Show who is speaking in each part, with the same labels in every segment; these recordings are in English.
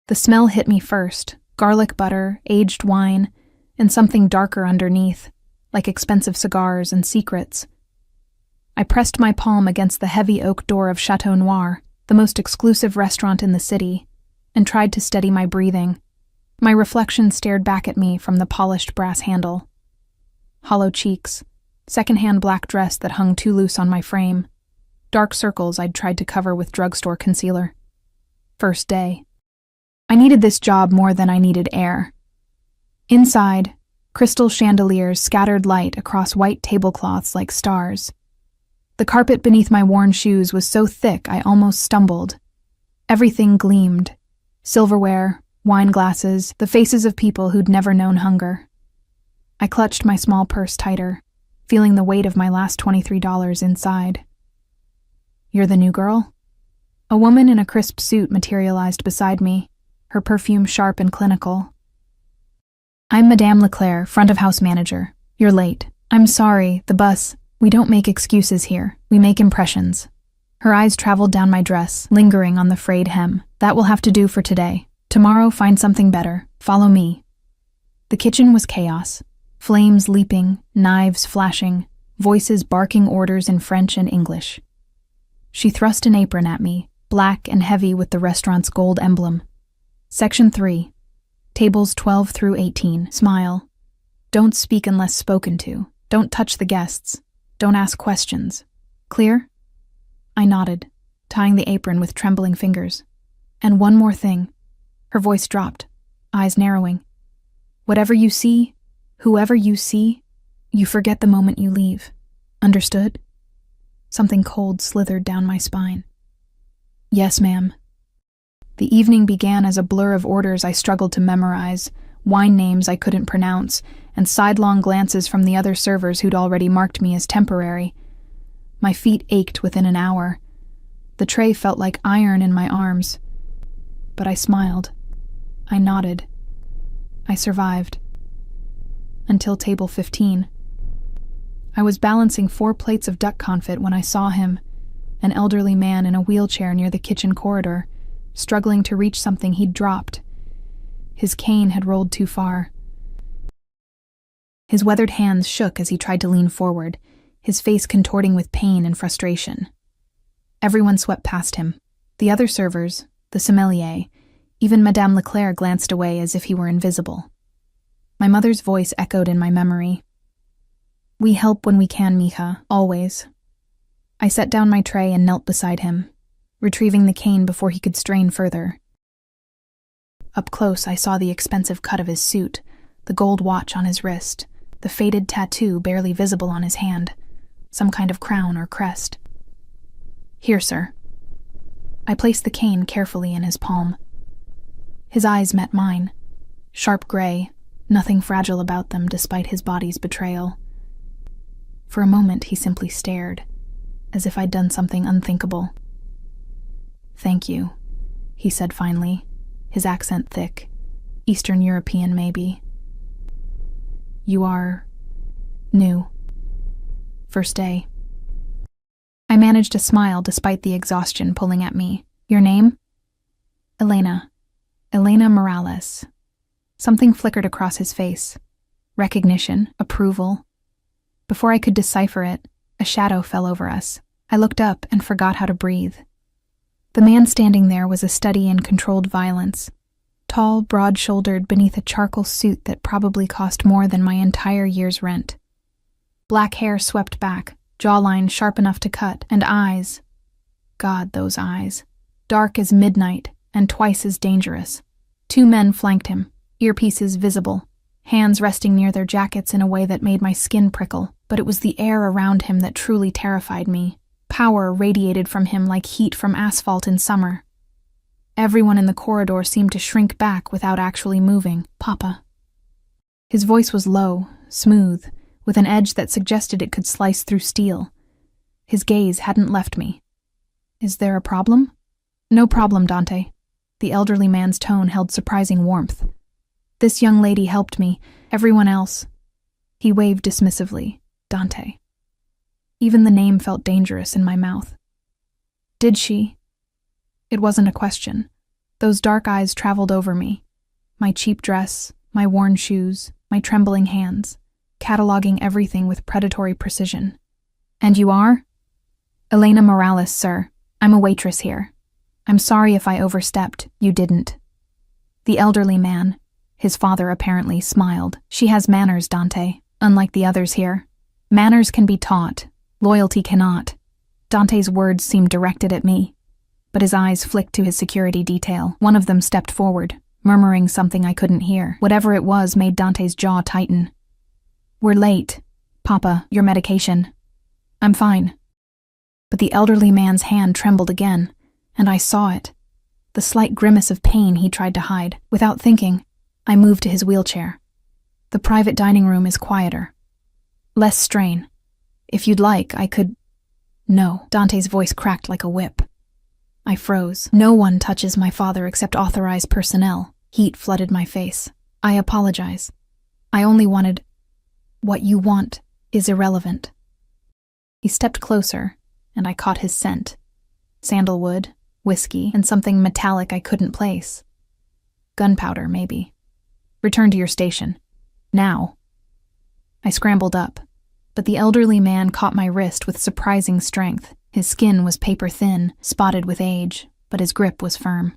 Speaker 1: The smell hit me first: garlic butter, aged wine, and something darker underneath, like expensive cigars and secrets. I pressed my palm against the heavy oak door of Chateau Noir, the most exclusive restaurant in the city, and tried to steady my breathing. My reflection stared back at me from the polished brass handle. Hollow cheeks, secondhand black dress that hung too loose on my frame, dark circles I'd tried to cover with drugstore concealer. First day. I needed this job more than I needed air. Inside, crystal chandeliers scattered light across white tablecloths like stars. The carpet beneath my worn shoes was so thick I almost stumbled. Everything gleamed: silverware, wine glasses, the faces of people who'd never known hunger. I clutched my small purse tighter, feeling the weight of my last $23 inside. "You're the new girl?" A woman in a crisp suit materialized beside me, her perfume sharp and clinical. "I'm Madame Leclerc, front of house manager. You're late. I'm sorry, the bus. We don't make excuses here. We make impressions." Her eyes traveled down my dress, lingering on the frayed hem. "That will have to do for today. Tomorrow, find something better. Follow me." The kitchen was chaos. Flames leaping, knives flashing, voices barking orders in French and English. She thrust an apron at me, black and heavy with the restaurant's gold emblem. Section 3. Tables 12 through 18. Smile. Don't speak unless spoken to. Don't touch the guests. Don't ask questions. Clear? I nodded, tying the apron with trembling fingers. "And one more thing." Her voice dropped, eyes narrowing. "Whatever you see, whoever you see, you forget the moment you leave. Understood?" Something cold slithered down my spine. "Yes, ma'am." The evening began as a blur of orders I struggled to memorize, wine names I couldn't pronounce, and sidelong glances from the other servers who'd already marked me as temporary. My feet ached within an hour. The tray felt like iron in my arms. But I smiled. I nodded. I survived. Until table 15. I was balancing 4 plates of duck confit when I saw him, an elderly man in a wheelchair near the kitchen corridor, struggling to reach something he'd dropped. His cane had rolled too far. His weathered hands shook as he tried to lean forward, his face contorting with pain and frustration. Everyone swept past him. The other servers, the sommelier, even Madame Leclerc glanced away as if he were invisible. My mother's voice echoed in my memory. "We help when we can, mija, always." I set down my tray and knelt beside him, retrieving the cane before he could strain further. Up close, I saw the expensive cut of his suit, the gold watch on his wrist, the faded tattoo barely visible on his hand, some kind of crown or crest. "Here, sir." I placed the cane carefully in his palm. His eyes met mine, sharp gray, nothing fragile about them despite his body's betrayal. For a moment, he simply stared, as if I'd done something unthinkable. "Thank you," he said finally, his accent thick, Eastern European maybe. "You are new. First day." I managed a smile despite the exhaustion pulling at me. "Your name?" "Elena. Elena Morales." Something flickered across his face. Recognition, approval. Before I could decipher it, a shadow fell over us. I looked up and forgot how to breathe. The man standing there was a study in controlled violence, tall, broad-shouldered beneath a charcoal suit that probably cost more than my entire year's rent. Black hair swept back, jawline sharp enough to cut, and eyes. God, those eyes. Dark as midnight, and twice as dangerous. 2 men flanked him, earpieces visible, hands resting near their jackets in a way that made my skin prickle, but it was the air around him that truly terrified me. Power radiated from him like heat from asphalt in summer. Everyone in the corridor seemed to shrink back without actually moving. "Papa." His voice was low, smooth, with an edge that suggested it could slice through steel. His gaze hadn't left me. "Is there a problem?" "No problem, Dante." The elderly man's tone held surprising warmth. "This young lady helped me. Everyone else." He waved dismissively. "Dante." Even the name felt dangerous in my mouth. "Did she?" It wasn't a question. Those dark eyes traveled over me. My cheap dress, my worn shoes, my trembling hands, cataloging everything with predatory precision. And you are? Elena Morales, sir. I'm a waitress here. I'm sorry if I overstepped. You didn't. The elderly man, his father apparently, smiled. She has manners, Dante, unlike the others here. Manners can be taught. Loyalty cannot. Dante's words seemed directed at me, but his eyes flicked to his security detail. One of them stepped forward, murmuring something I couldn't hear. Whatever it was made Dante's jaw tighten. We're late. Papa, your medication. I'm fine. But the elderly man's hand trembled again, and I saw it. The slight grimace of pain he tried to hide. Without thinking, I moved to his wheelchair. The private dining room is quieter. Less strain. If you'd like, I could... No. Dante's voice cracked like a whip. I froze. No one touches my father except authorized personnel. Heat flooded my face. I apologize. I only wanted... What you want is irrelevant. He stepped closer, and I caught his scent. Sandalwood, whiskey, and something metallic I couldn't place. Gunpowder, maybe. Return to your station. Now. I scrambled up, but the elderly man caught my wrist with surprising strength. His skin was paper-thin, spotted with age, but his grip was firm.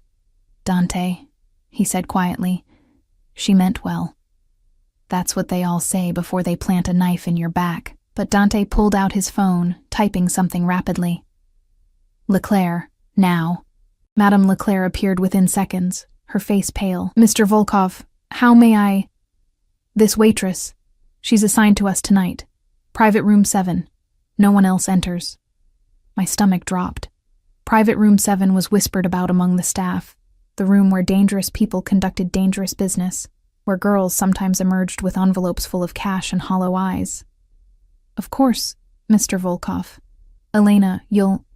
Speaker 1: Dante, he said quietly. She meant well. That's what they all say before they plant a knife in your back. But Dante pulled out his phone, typing something rapidly. Leclerc, now. Madame Leclerc appeared within seconds, her face pale. Mr. Volkov, how may I... This waitress. She's assigned to us tonight. Private room 7. No one else enters. My stomach dropped. Private room 7 was whispered about among the staff, the room where dangerous people conducted dangerous business, where girls sometimes emerged with envelopes full of cash and hollow eyes. Of course, Mr. Volkov. Elena, you'll...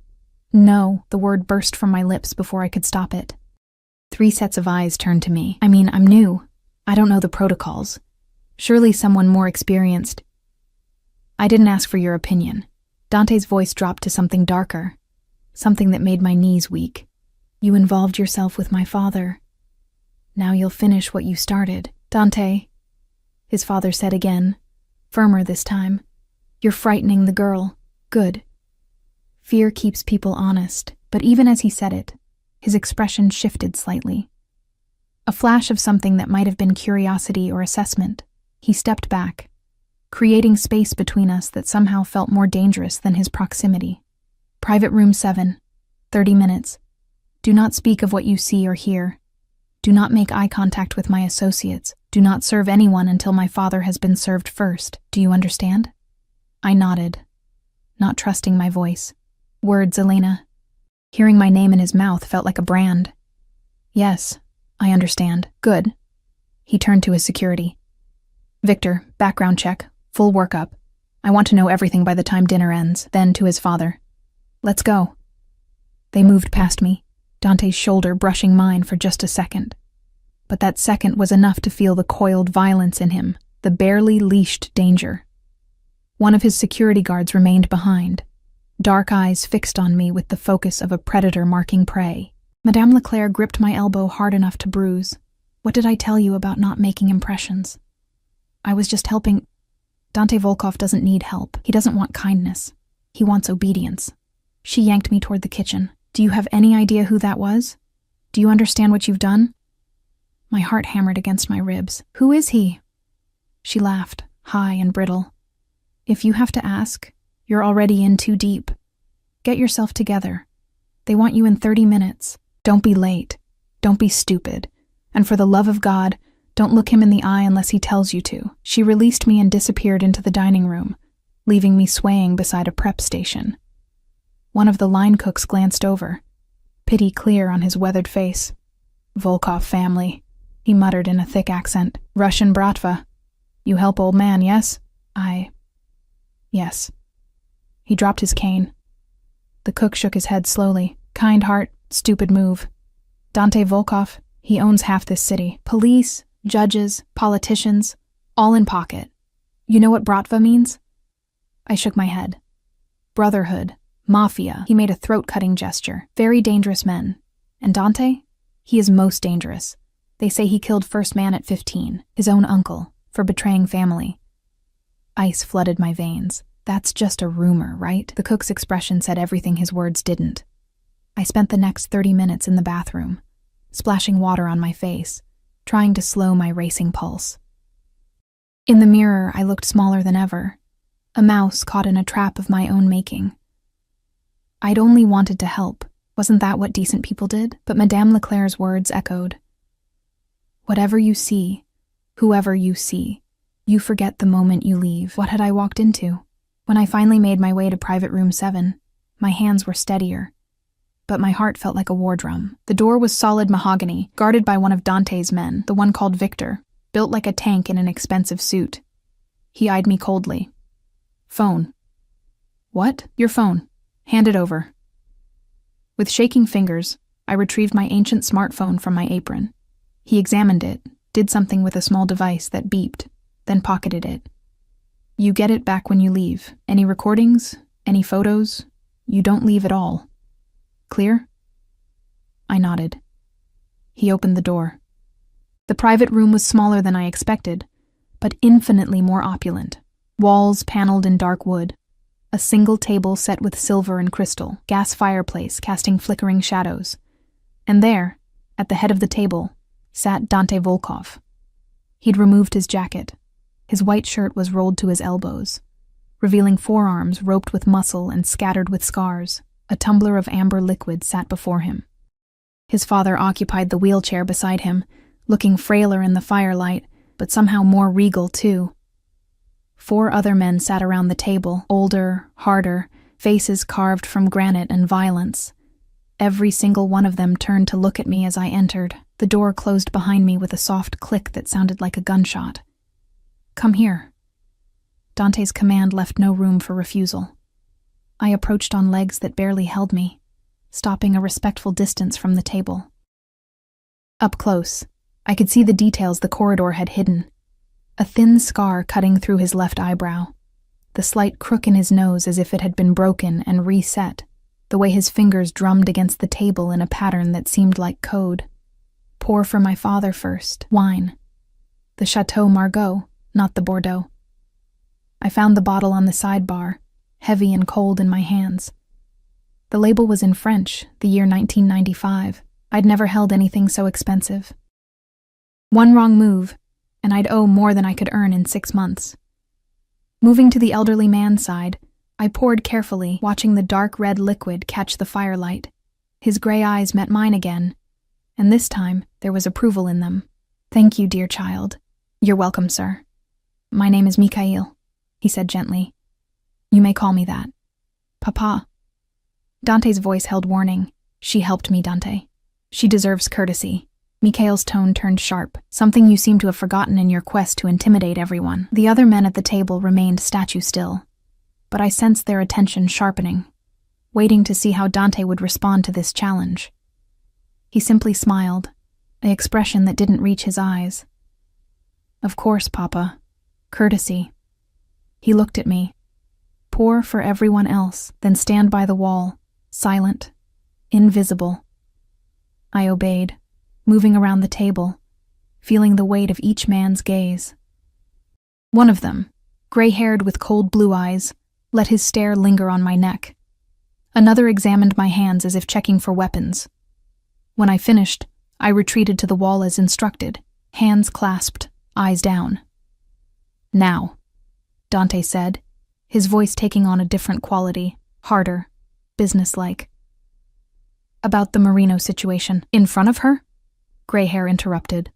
Speaker 1: No, the word burst from my lips before I could stop it. 3 sets of eyes turned to me. I mean, I'm new. I don't know the protocols. Surely someone more experienced. I didn't ask for your opinion. Dante's voice dropped to something darker, something that made my knees weak. You involved yourself with my father. Now you'll finish what you started. Dante, his father said again, firmer this time. You're frightening the girl. Good. Fear keeps people honest, but even as he said it, his expression shifted slightly. A flash of something that might have been curiosity or assessment. He stepped back, creating space between us that somehow felt more dangerous than his proximity. Private room 7, 30 minutes. Do not speak of what you see or hear. Do not make eye contact with my associates. Do not serve anyone until my father has been served first. Do you understand? I nodded, not trusting my voice. Words, Elena. Hearing my name in his mouth felt like a brand. Yes, I understand. Good. He turned to his security. Victor, background check, full workup. I want to know everything by the time dinner ends. Then to his father. Let's go. They moved past me, Dante's shoulder brushing mine for just a second. But that second was enough to feel the coiled violence in him, the barely leashed danger. One of his security guards remained behind, dark eyes fixed on me with the focus of a predator marking prey. Madame Leclerc gripped my elbow hard enough to bruise. What did I tell you about not making impressions? I was just helping. Dante Volkov doesn't need help. He doesn't want kindness. He wants obedience. She yanked me toward the kitchen. Do you have any idea who that was? Do you understand what you've done? My heart hammered against my ribs. Who is he? She laughed, high and brittle. If you have to ask, you're already in too deep. Get yourself together. They want you in 30 minutes. Don't be late. Don't be stupid. And for the love of God, don't look him in the eye unless he tells you to. She released me and disappeared into the dining room, leaving me swaying beside a prep station. One of the line cooks glanced over, pity clear on his weathered face. Volkov family, he muttered in a thick accent. Russian bratva. You help old man, yes? Yes. He dropped his cane. The cook shook his head slowly. Kind heart, stupid move. Dante Volkov, he owns half this city. Police, judges, politicians, all in pocket. You know what bratva means? I shook my head. Brotherhood, Mafia. He made a throat-cutting gesture. Very dangerous men. And Dante? He is most dangerous. They say he killed first man at 15, his own uncle, for betraying family. Ice flooded my veins. That's just a rumor, right? The cook's expression said everything his words didn't. I spent the next 30 minutes in the bathroom, splashing water on my face, trying to slow my racing pulse. In the mirror, I looked smaller than ever, a mouse caught in a trap of my own making. I'd only wanted to help. Wasn't that what decent people did? But Madame Leclerc's words echoed. Whatever you see, whoever you see, you forget the moment you leave. What had I walked into? When I finally made my way to private room 7, my hands were steadier, but my heart felt like a war drum. The door was solid mahogany, guarded by one of Dante's men, the one called Victor, built like a tank in an expensive suit. He eyed me coldly. Phone. What? Your phone. Hand it over. With shaking fingers, I retrieved my ancient smartphone from my apron. He examined it, did something with a small device that beeped, then pocketed it. You get it back when you leave. Any recordings? Any photos? You don't leave at all. Clear? I nodded. He opened the door. The private room was smaller than I expected, but infinitely more opulent. Walls paneled in dark wood. A single table set with silver and crystal, gas fireplace casting flickering shadows. And there, at the head of the table, sat Dante Volkov. He'd removed his jacket. His white shirt was rolled to his elbows, revealing forearms roped with muscle and scattered with scars. A tumbler of amber liquid sat before him. His father occupied the wheelchair beside him, looking frailer in the firelight, but somehow more regal too. 4 other men sat around the table, older, harder, faces carved from granite and violence. Every single one of them turned to look at me as I entered. The door closed behind me with a soft click that sounded like a gunshot. Come here. Dante's command left no room for refusal. I approached on legs that barely held me, stopping a respectful distance from the table. Up close, I could see the details the corridor had hidden. A thin scar cutting through his left eyebrow, the slight crook in his nose as if it had been broken and reset, the way his fingers drummed against the table in a pattern that seemed like code. Pour for my father first. Wine. The Chateau Margaux, not the Bordeaux. I found the bottle on the sidebar, heavy and cold in my hands. The label was in French, the year 1995. I'd never held anything so expensive. One wrong move, and I'd owe more than I could earn in 6 months. Moving to the elderly man's side, I poured carefully, watching the dark red liquid catch the firelight. His gray eyes met mine again, and this time there was approval in them. Thank you, dear child. You're welcome, sir. My name is Mikhail, he said gently. You may call me that. Papa. Dante's voice held warning. She helped me, Dante. She deserves courtesy. Mikhail's tone turned sharp, something you seem to have forgotten in your quest to intimidate everyone. The other men at the table remained statue still, but I sensed their attention sharpening, waiting to see how Dante would respond to this challenge. He simply smiled, an expression that didn't reach his eyes. Of course, Papa. Courtesy. He looked at me. Pour for everyone else, then stand by the wall, silent, invisible. I obeyed, moving around the table, feeling the weight of each man's gaze. One of them, gray-haired with cold blue eyes, let his stare linger on my neck. Another examined my hands as if checking for weapons. When I finished, I retreated to the wall as instructed, hands clasped, eyes down. Now, Dante said, his voice taking on a different quality, harder, businesslike. About the Marino situation. In front of her? Gray hair interrupted.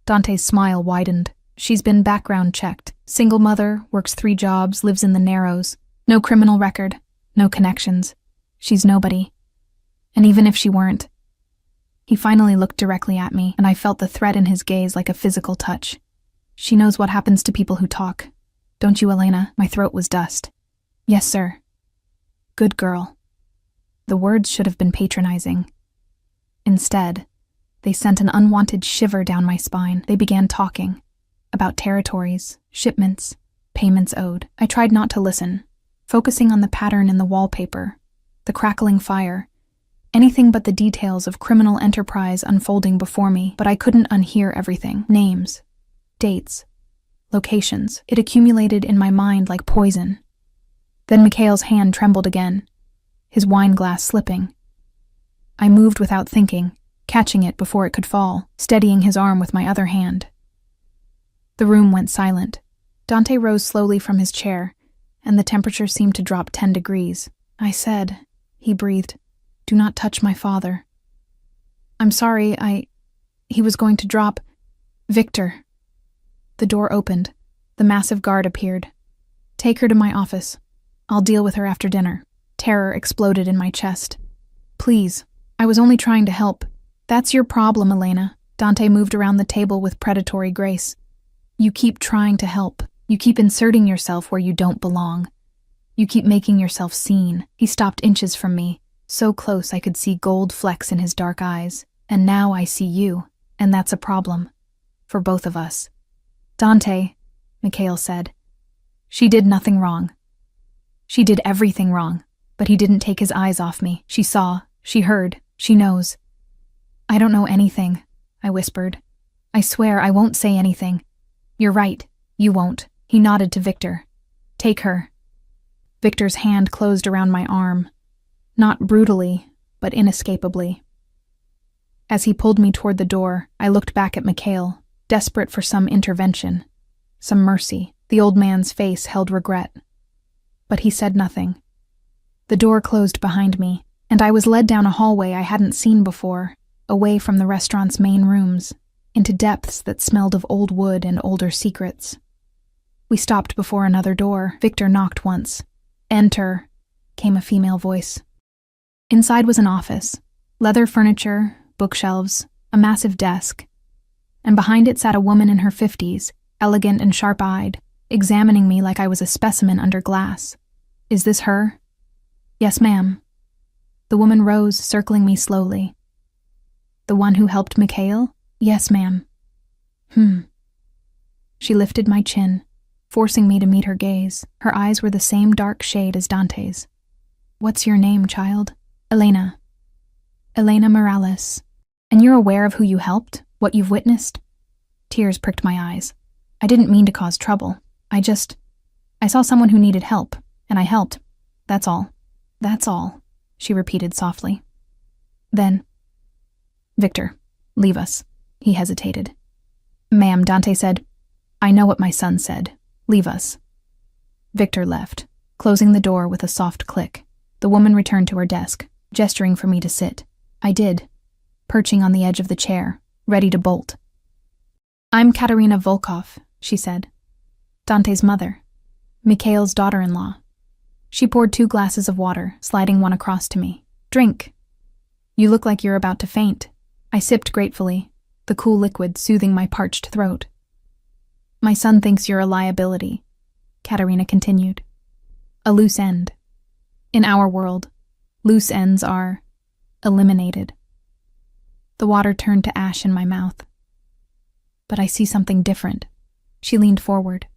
Speaker 1: Dante's smile widened. She's been background checked. Single mother, works 3 jobs, lives in the Narrows. No criminal record, no connections. She's nobody. And even if she weren't. He finally looked directly at me, and I felt the threat in his gaze like a physical touch. She knows what happens to people who talk. Don't you, Elena? My throat was dust. Yes, sir. Good girl. The words should have been patronizing. Instead, they sent an unwanted shiver down my spine. They began talking about territories, shipments, payments owed. I tried not to listen, focusing on the pattern in the wallpaper, the crackling fire, Anything but the details of criminal enterprise unfolding before me, but I couldn't unhear everything. Names, dates, locations. It accumulated in my mind like poison. Then Mikhail's hand trembled again, his wine glass slipping. I moved without thinking, catching it before it could fall, steadying his arm with my other hand. The room went silent. Dante rose slowly from his chair, and the temperature seemed to drop 10 degrees. I said, he breathed, "Do not touch my father." "I'm sorry, He was going to drop... Victor." The door opened. The massive guard appeared. "Take her to my office. I'll deal with her after dinner." Terror exploded in my chest. "Please, I was only trying to help." "That's your problem, Elena." Dante moved around the table with predatory grace. "You keep trying to help. You keep inserting yourself where you don't belong. You keep making yourself seen." He stopped inches from me, so close I could see gold flecks in his dark eyes. "And now I see you, and that's a problem. For both of us." "Dante," Mikhail said. "She did nothing wrong. She did everything wrong, but he didn't take his eyes off me. She saw, she heard, she knows." "I don't know anything," I whispered. "I swear I won't say anything." "You're right, you won't." He nodded to Victor. "Take her." Victor's hand closed around my arm, not brutally, but inescapably. As he pulled me toward the door, I looked back at Mikhail, desperate for some intervention, some mercy. The old man's face held regret. But he said nothing. The door closed behind me, and I was led down a hallway I hadn't seen before, away from the restaurant's main rooms, into depths that smelled of old wood and older secrets. We stopped before another door. Victor knocked once. "Enter," came a female voice. Inside was an office, leather furniture, bookshelves, a massive desk, and behind it sat a woman in her 50s, elegant and sharp-eyed, examining me like I was a specimen under glass. "Is this her?" "Yes, ma'am." The woman rose, circling me slowly. "The one who helped Mikhail?" "Yes, ma'am." She lifted my chin, forcing me to meet her gaze. Her eyes were the same dark shade as Dante's. "What's your name, child?" "Elena." "Elena Morales. And you're aware of who you helped? What you've witnessed?" Tears pricked my eyes. "I didn't mean to cause trouble. I saw someone who needed help, and I helped. That's all." "That's all," she repeated softly. Then, "Victor, leave us." He hesitated. "Ma'am," Dante said, "I know what my son said. Leave us." Victor left, closing the door with a soft click. The woman returned to her desk, gesturing for me to sit. I did, perching on the edge of the chair, ready to bolt. "I'm Katerina Volkov," she said. "Dante's mother. Mikhail's daughter-in-law." She poured 2 glasses of water, sliding one across to me. "Drink. You look like you're about to faint." I sipped gratefully, the cool liquid soothing my parched throat. "My son thinks you're a liability," Katerina continued. "A loose end. In our world, loose ends are eliminated." The water turned to ash in my mouth. "But I see something different." She leaned forward.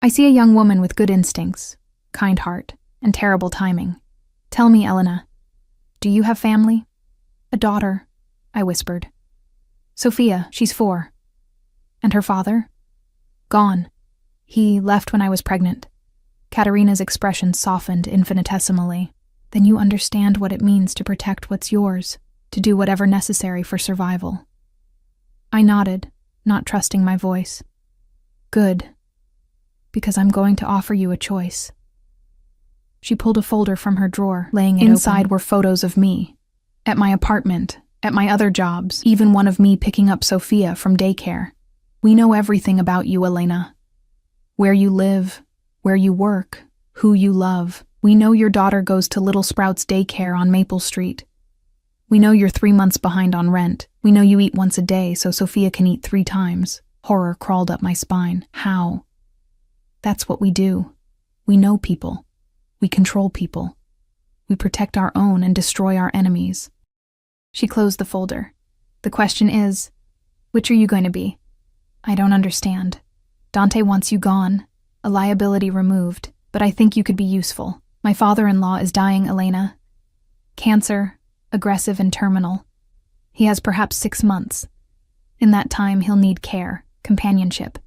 Speaker 1: "I see a young woman with good instincts, kind heart, and terrible timing. Tell me, Elena, do you have family?" "A daughter," I whispered. "Sophia, she's 4. "And her father?" "Gone. He left when I was pregnant." Katerina's expression softened infinitesimally. "Then you understand what it means to protect what's yours, to do whatever necessary for survival." I nodded, not trusting my voice. "Good. Because I'm going to offer you a choice." She pulled a folder from her drawer, laying it inside open. Were photos of me. At my apartment, at my other jobs, even one of me picking up Sophia from daycare. "We know everything about you, Elena. Where you live, where you work, who you love. We know your daughter goes to Little Sprouts daycare on Maple Street. We know you're 3 months behind on rent. We know you eat once a day so Sophia can eat 3 times. Horror crawled up my spine. How? That's what we do. We know people. We control people. We protect our own and destroy our enemies." She closed the folder. "The question is, which are you going to be?" "I don't understand. Dante wants you gone, a liability removed, but I think you could be useful. My father-in-law is dying, Elena. Cancer, aggressive and terminal. He has perhaps 6 months. In that time, he'll need care, companionship.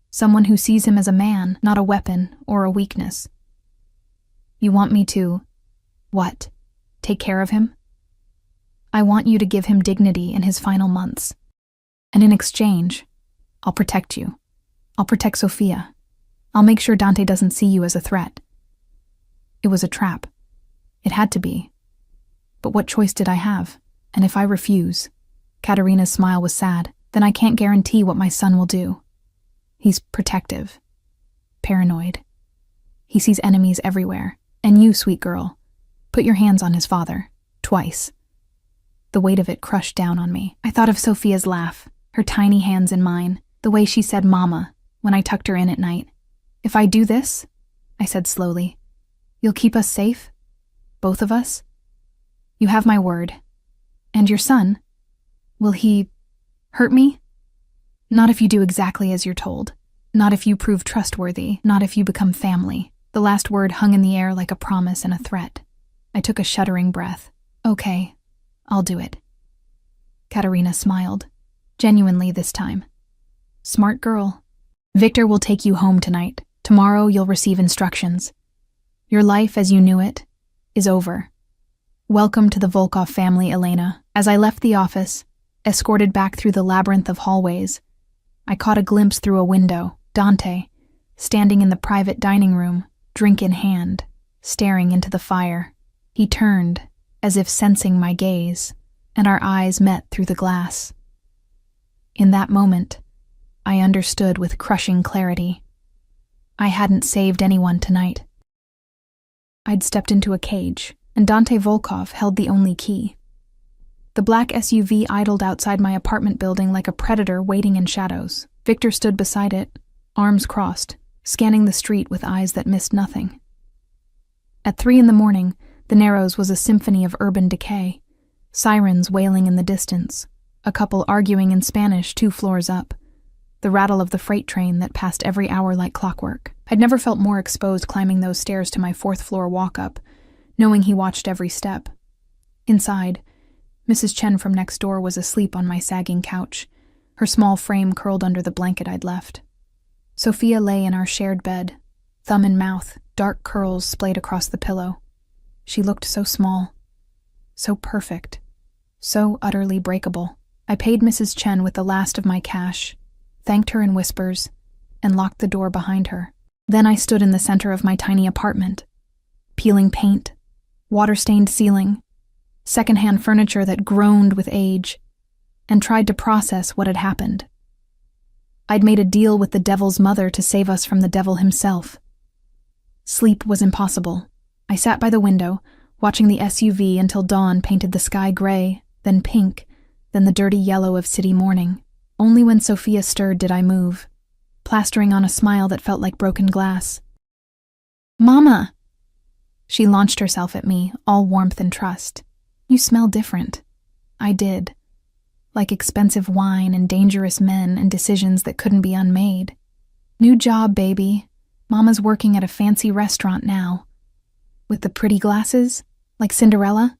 Speaker 1: Someone who sees him as a man, not a weapon or a weakness. You want me to, what? Take care of him? I want you to give him dignity in his final months. And in exchange, I'll protect you. I'll protect Sophia. I'll make sure Dante doesn't see you as a threat. It was a trap. It had to be. But what choice did I have? And if I refuse, Katerina's smile was sad, then I can't guarantee what my son will do. He's protective. Paranoid. He sees enemies everywhere. And you, sweet girl, put your hands on his father. Twice. The weight of it crushed down on me. I thought of Sophia's laugh, her tiny hands in mine, the way she said mama when I tucked her in at night. If I do this, I said slowly, you'll keep us safe? Both of us? You have my word. And your son? Will he hurt me? Not if you do exactly as you're told. Not if you prove trustworthy. Not if you become family. The last word hung in the air like a promise and a threat. I took a shuddering breath. Okay, I'll do it. Katerina smiled. Genuinely this time. Smart girl. Victor will take you home tonight. Tomorrow you'll receive instructions. Your life as you knew it is over. Welcome to the Volkov family, Elena. As I left the office, escorted back through the labyrinth of hallways, I caught a glimpse through a window, Dante, standing in the private dining room, drink in hand, staring into the fire. He turned, as if sensing my gaze, and our eyes met through the glass. In that moment, I understood with crushing clarity. I hadn't saved anyone tonight. I'd stepped into a cage, and Dante Volkov held the only key. The black SUV idled outside my apartment building like a predator waiting in shadows. Victor stood beside it, arms crossed, scanning the street with eyes that missed nothing. At 3 a.m, the Narrows was a symphony of urban decay, sirens wailing in the distance, a couple arguing in Spanish 2 floors up, the rattle of the freight train that passed every hour like clockwork. I'd never felt more exposed climbing those stairs to my 4th floor walk-up, knowing he watched every step. Inside, Mrs. Chen from next door was asleep on my sagging couch, her small frame curled under the blanket I'd left. Sophia lay in our shared bed, thumb in mouth, dark curls splayed across the pillow. She looked so small, so perfect, so utterly breakable. I paid Mrs. Chen with the last of my cash, thanked her in whispers, and locked the door behind her. Then I stood in the center of my tiny apartment, peeling paint, water-stained ceiling, secondhand furniture that groaned with age, and tried to process what had happened. I'd made a deal with the devil's mother to save us from the devil himself. Sleep was impossible. I sat by the window, watching the SUV until dawn painted the sky gray, then pink, then the dirty yellow of city morning. Only when Sophia stirred did I move, plastering on a smile that felt like broken glass. Mama! She launched herself at me, all warmth and trust. You smell different. I did. Like expensive wine and dangerous men and decisions that couldn't be unmade. New job, baby. Mama's working at a fancy restaurant now. With the pretty glasses? Like Cinderella?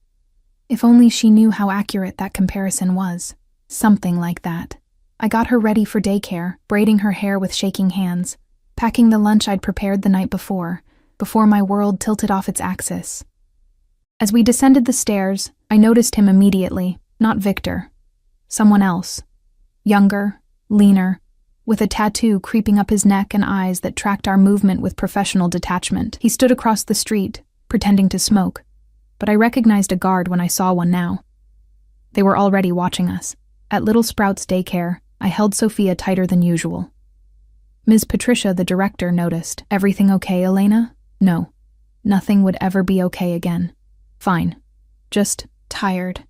Speaker 1: If only she knew how accurate that comparison was. Something like that. I got her ready for daycare, braiding her hair with shaking hands, packing the lunch I'd prepared the night before my world tilted off its axis. As we descended the stairs, I noticed him immediately, not Victor. Someone else. Younger, leaner, with a tattoo creeping up his neck and eyes that tracked our movement with professional detachment. He stood across the street, pretending to smoke, but I recognized a guard when I saw one now. They were already watching us. At Little Sprouts Daycare, I held Sophia tighter than usual. Ms. Patricia, the director, noticed. Everything okay, Elena? No. Nothing would ever be okay again. Fine. Just tired.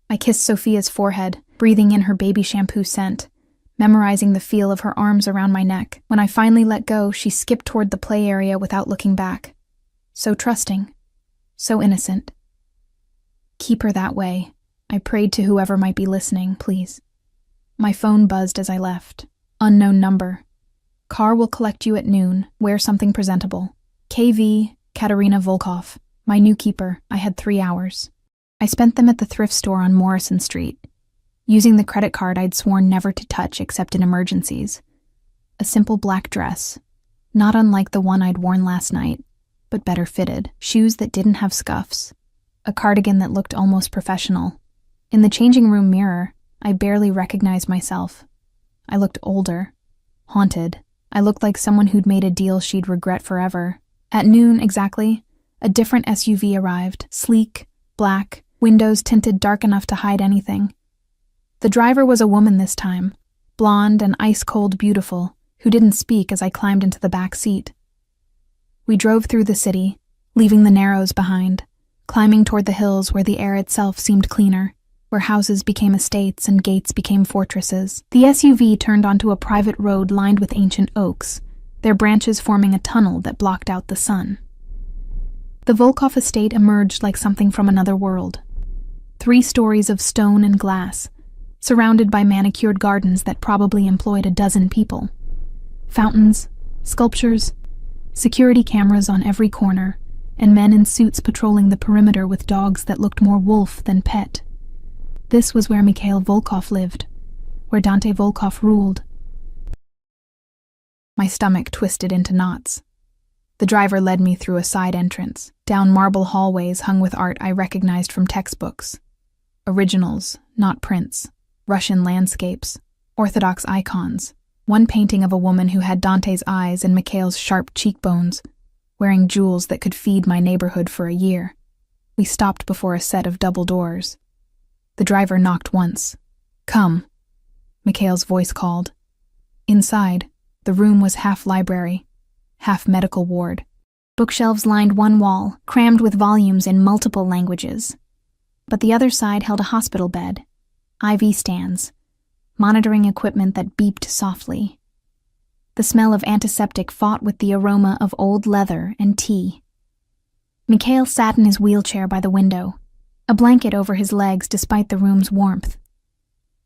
Speaker 1: I kissed Sophia's forehead, breathing in her baby shampoo scent, memorizing the feel of her arms around my neck. When I finally let go, she skipped toward the play area without looking back. So trusting. So innocent. Keep her that way. I prayed to whoever might be listening, please. My phone buzzed as I left. Unknown number. Car will collect you at noon. Wear something presentable. KV, Katerina Volkov. My new keeper. I had 3 hours. I spent them at the thrift store on Morrison Street, using the credit card I'd sworn never to touch except in emergencies. A simple black dress, not unlike the one I'd worn last night, but better fitted. Shoes that didn't have scuffs. A cardigan that looked almost professional. In the changing room mirror, I barely recognized myself. I looked older, haunted. I looked like someone who'd made a deal she'd regret forever. At noon exactly, a different SUV arrived, sleek, black, windows tinted dark enough to hide anything. The driver was a woman this time, blonde and ice-cold beautiful, who didn't speak as I climbed into the back seat. We drove through the city, leaving the Narrows behind, climbing toward the hills where the air itself seemed cleaner, where houses became estates and gates became fortresses. The SUV turned onto a private road lined with ancient oaks, their branches forming a tunnel that blocked out the sun. The Volkov estate emerged like something from another world. 3 stories of stone and glass, surrounded by manicured gardens that probably employed a dozen people. Fountains, sculptures, security cameras on every corner, and men in suits patrolling the perimeter with dogs that looked more wolf than pet. This was where Mikhail Volkov lived, where Dante Volkov ruled. My stomach twisted into knots. The driver led me through a side entrance, down marble hallways hung with art I recognized from textbooks. Originals, not prints. Russian landscapes, Orthodox icons. One painting of a woman who had Dante's eyes and Mikhail's sharp cheekbones, wearing jewels that could feed my neighborhood for a year. We stopped before a set of double doors. The driver knocked once. "Come," Mikhail's voice called. Inside, the room was half library, half medical ward. Bookshelves lined one wall, crammed with volumes in multiple languages. But the other side held a hospital bed, IV stands, monitoring equipment that beeped softly. The smell of antiseptic fought with the aroma of old leather and tea. Mikhail sat in his wheelchair by the window, a blanket over his legs despite the room's warmth.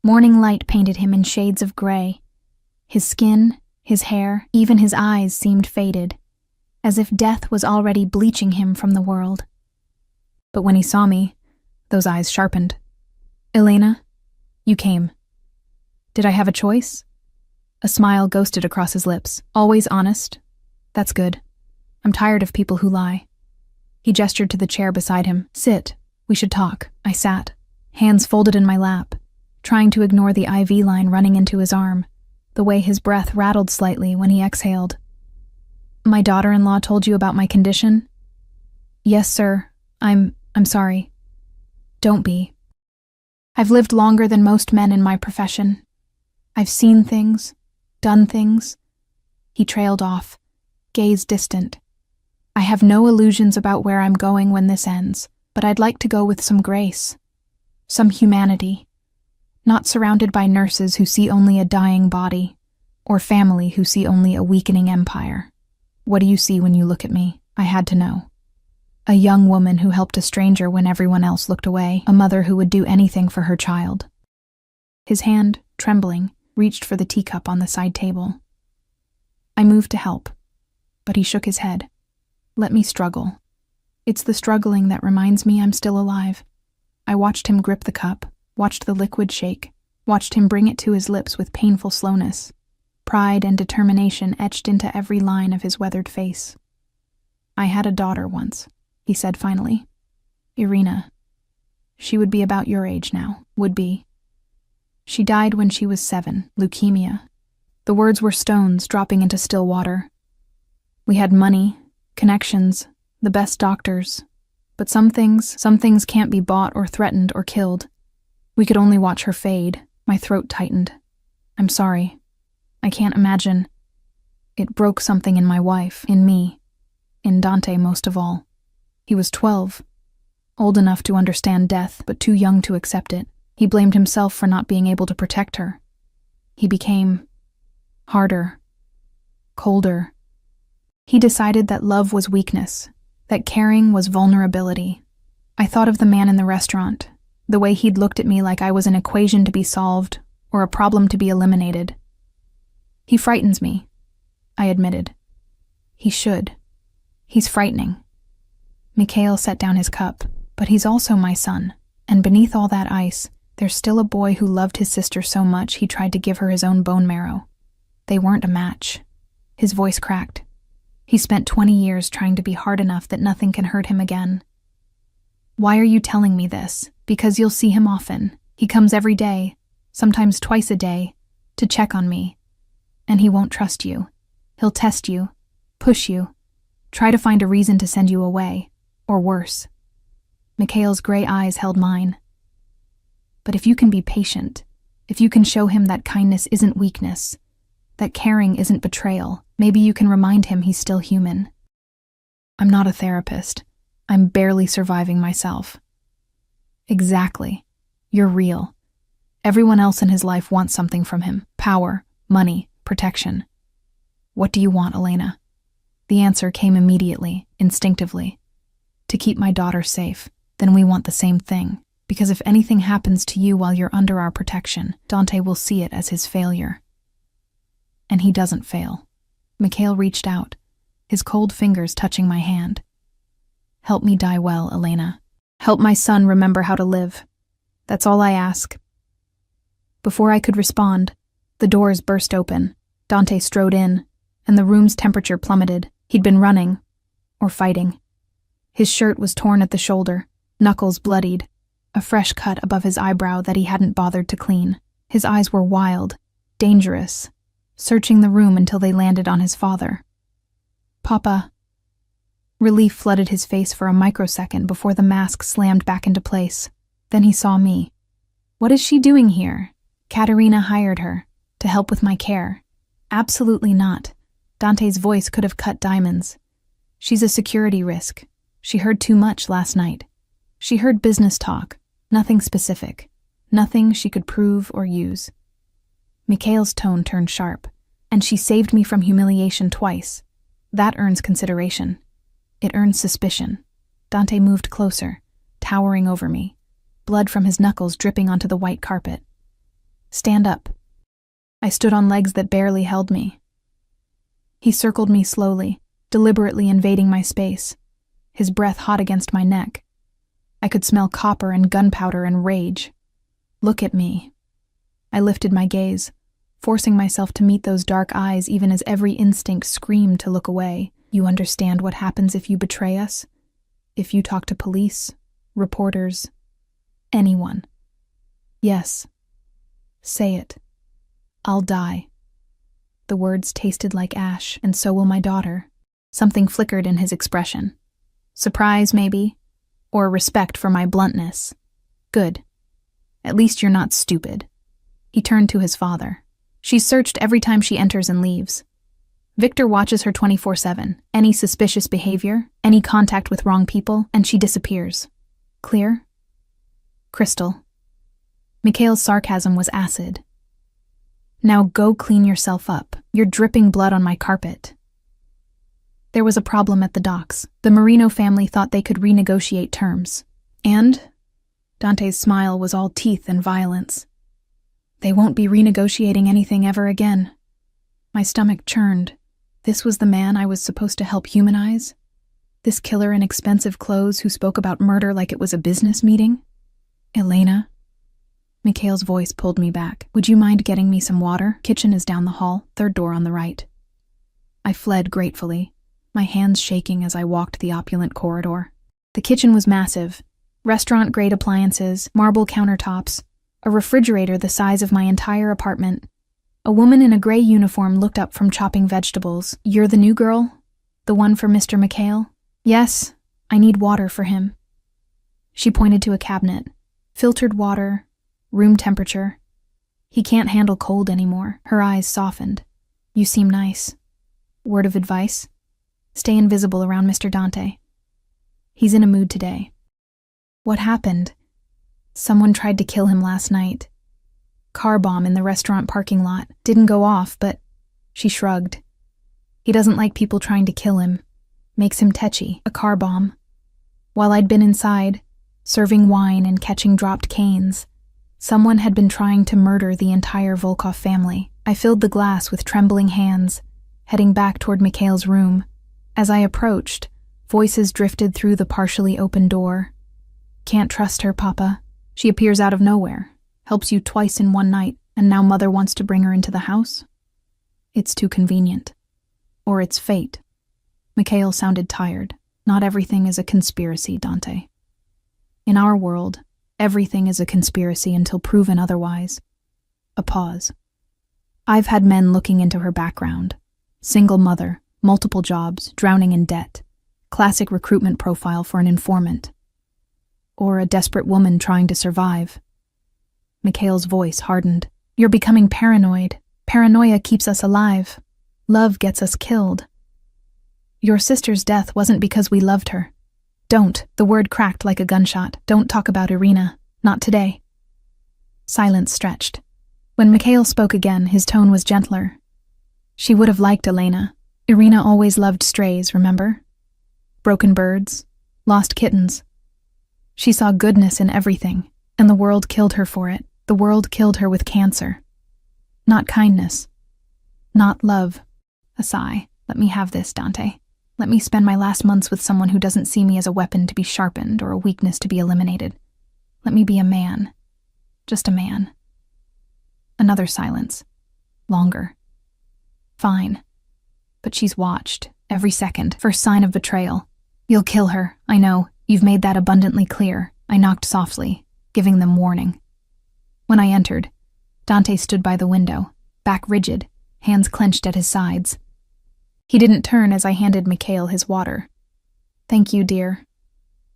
Speaker 1: Morning light painted him in shades of gray. His skin, his hair, even his eyes seemed faded, as if death was already bleaching him from the world. But when he saw me, those eyes sharpened. "Elena, you came. Did I have a choice?" A smile ghosted across his lips. "Always honest? That's good. I'm tired of people who lie." He gestured to the chair beside him. "Sit. We should talk." I sat, hands folded in my lap, trying to ignore the IV line running into his arm, the way his breath rattled slightly when he exhaled. "My daughter-in-law told you about my condition?" "Yes, sir. I'm sorry." "Don't be. I've lived longer than most men in my profession. I've seen things, done things." He trailed off, gaze distant. "I have no illusions about where I'm going when this ends, but I'd like to go with some grace, some humanity, not surrounded by nurses who see only a dying body, or family who see only a weakening empire." "What do you see when you look at me?" I had to know. A young woman who helped a stranger when everyone else looked away, a mother who would do anything for her child. His hand, trembling, reached for the teacup on the side table. I moved to help, but he shook his head. "Let me struggle. It's the struggling that reminds me I'm still alive." I watched him grip the cup, watched the liquid shake, watched him bring it to his lips with painful slowness. Pride and determination etched into every line of his weathered face. "I had a daughter once," he said finally. "Irina. She would be about your age now, would be. She died when she was 7, leukemia." The words were stones dropping into still water. "We had money, connections, the best doctors, but some things can't be bought or threatened or killed. We could only watch her fade." My throat tightened. "I'm sorry. I can't imagine. It broke something in my wife, in me, in Dante most of all. He was 12, old enough to understand death, but too young to accept it. He blamed himself for not being able to protect her. He became harder, colder. He decided that love was weakness, that caring was vulnerability. I thought of the man in the restaurant, the way he'd looked at me like I was an equation to be solved or a problem to be eliminated. "He frightens me," I admitted. "He should. He's frightening." Mikhail set down his cup. "But he's also my son." And beneath all that ice, there's still a boy who loved his sister so much he tried to give her his own bone marrow. They weren't a match. His voice cracked. He spent 20 years trying to be hard enough that nothing can hurt him again. Why are you telling me this? Because you'll see him often. He comes every day, sometimes twice a day, to check on me. And he won't trust you. He'll test you, push you, try to find a reason to send you away, or worse. Mikhail's gray eyes held mine. But if you can be patient, if you can show him that kindness isn't weakness, that caring isn't betrayal, maybe you can remind him he's still human. I'm not a therapist. I'm barely surviving myself. Exactly. You're real. Everyone else in his life wants something from him. Power, money, protection. What do you want, Elena? The answer came immediately, instinctively. To keep my daughter safe. Then we want the same thing. Because if anything happens to you while you're under our protection, Dante will see it as his failure. And he doesn't fail. Mikhail reached out, his cold fingers touching my hand. Help me die well, Elena. Help my son remember how to live. That's all I ask. Before I could respond, the doors burst open. Dante strode in, and the room's temperature plummeted. He'd been running, or fighting. His shirt was torn at the shoulder, knuckles bloodied, a fresh cut above his eyebrow that he hadn't bothered to clean. His eyes were wild, dangerous, searching the room until they landed on his father. Papa. Relief flooded his face for a microsecond before the mask slammed back into place. Then he saw me. What is she doing here? Katerina hired her to help with my care. Absolutely not. Dante's voice could have cut diamonds. She's a security risk. She heard too much last night. She heard business talk, nothing specific, nothing she could prove or use. Mikhail's tone turned sharp, and she saved me from humiliation twice. That earns consideration. It earns suspicion. Dante moved closer, towering over me, blood from his knuckles dripping onto the white carpet. Stand up. I stood on legs that barely held me. He circled me slowly, deliberately invading my space, his breath hot against my neck. I could smell copper and gunpowder and rage. Look at me. I lifted my gaze, forcing myself to meet those dark eyes even as every instinct screamed to look away. You understand what happens if you betray us? If you talk to police, reporters, anyone? Yes. Say it. I'll die. The words tasted like ash, and so will my daughter. Something flickered in his expression. Surprise, maybe? Or respect for my bluntness. Good. At least you're not stupid. He turned to his father. She's searched every time she enters and leaves. Victor watches her 24/7. Any suspicious behavior, any contact with wrong people, and she disappears. Clear? Crystal. Mikhail's sarcasm was acid. Now go clean yourself up. You're dripping blood on my carpet. There was a problem at the docks. The Marino family thought they could renegotiate terms. And? Dante's smile was all teeth and violence. They won't be renegotiating anything ever again. My stomach churned. This was the man I was supposed to help humanize? This killer in expensive clothes who spoke about murder like it was a business meeting? Elena? Mikhail's voice pulled me back. Would you mind getting me some water? Kitchen is down the hall, third door on the right. I fled gratefully, my hands shaking as I walked the opulent corridor. The kitchen was massive. Restaurant-grade appliances, marble countertops, a refrigerator the size of my entire apartment. A woman in a gray uniform looked up from chopping vegetables. You're the new girl? The one for Mr. Mikhail? Yes, I need water for him. She pointed to a cabinet. Filtered water, room temperature. He can't handle cold anymore. Her eyes softened. You seem nice. Word of advice? Stay invisible around Mr. Dante. He's in a mood today. What happened? Someone tried to kill him last night. Car bomb in the restaurant parking lot. Didn't go off, but... She shrugged. He doesn't like people trying to kill him. Makes him tetchy. A car bomb. While I'd been inside, serving wine and catching dropped canes, someone had been trying to murder the entire Volkov family. I filled the glass with trembling hands, heading back toward Mikhail's room. As I approached, voices drifted through the partially open door. Can't trust her, Papa. She appears out of nowhere, helps you twice in one night, and now Mother wants to bring her into the house? It's too convenient. Or it's fate. Mikhail sounded tired. Not everything is a conspiracy, Dante. In our world, everything is a conspiracy until proven otherwise. A pause. I've had men looking into her background. Single mother, multiple jobs, drowning in debt. Classic recruitment profile for an informant. Or a desperate woman trying to survive. Mikhail's voice hardened. You're becoming paranoid. Paranoia keeps us alive. Love gets us killed. Your sister's death wasn't because we loved her. Don't, the word cracked like a gunshot. Don't talk about Irina. Not today. Silence stretched. When Mikhail spoke again, his tone was gentler. She would have liked Elena. Irina always loved strays, remember? Broken birds, lost kittens. She saw goodness in everything, and the world killed her for it. The world killed her with cancer. Not kindness. Not love. A sigh. Let me have this, Dante. Let me spend my last months with someone who doesn't see me as a weapon to be sharpened or a weakness to be eliminated. Let me be a man. Just a man. Another silence. Longer. Fine. But she's watched, every second, for sign of betrayal. You'll kill her, I know. You've made that abundantly clear. I knocked softly, giving them warning. When I entered, Dante stood by the window, back rigid, hands clenched at his sides. He didn't turn as I handed Mikhail his water. Thank you, dear.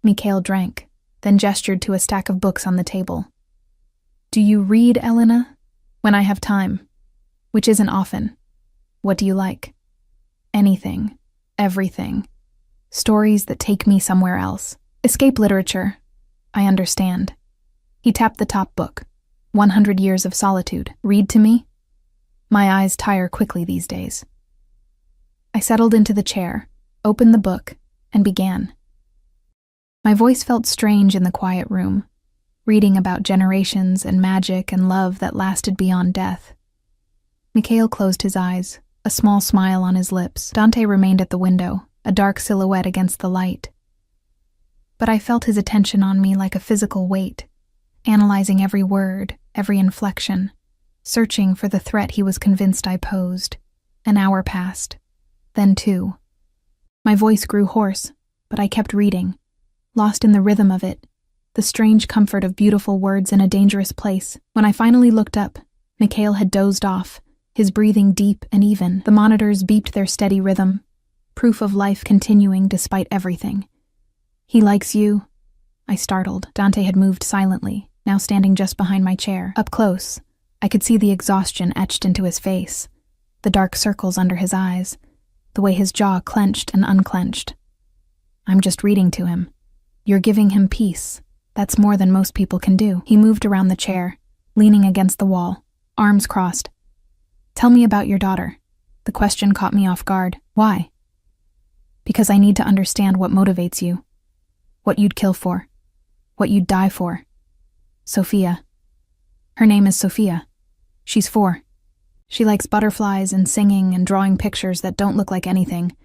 Speaker 1: Mikhail drank, then gestured to a stack of books on the table. Do you read, Elena? When I have time, which isn't often. What do you like? Anything. Everything. Stories that take me somewhere else. Escape literature. I understand. He tapped the top book. 100 Years of Solitude. Read to me? My eyes tire quickly these days. I settled into the chair, opened the book, and began. My voice felt strange in the quiet room, reading about generations and magic and love that lasted beyond death. Mikhail closed his eyes, a small smile on his lips. Dante remained at the window, a dark silhouette against the light. But I felt his attention on me like a physical weight, analyzing every word, every inflection, searching for the threat he was convinced I posed. An hour passed. Then 2. My voice grew hoarse, but I kept reading, lost in the rhythm of it, the strange comfort of beautiful words in a dangerous place. When I finally looked up, Mikhail had dozed off, his breathing deep and even. The monitors beeped their steady rhythm, proof of life continuing despite everything. He likes you. I startled. Dante had moved silently, now standing just behind my chair. Up close, I could see the exhaustion etched into his face, the dark circles under his eyes, the way his jaw clenched and unclenched. I'm just reading to him. You're giving him peace. That's more than most people can do. He moved around the chair, leaning against the wall, arms crossed. Tell me about your daughter. The question caught me off guard. Why? Because I need to understand what motivates you. What you'd kill for. What you'd die for. Sophia. Her name is Sophia. She's 4. She likes butterflies and singing and drawing pictures that don't look like anything,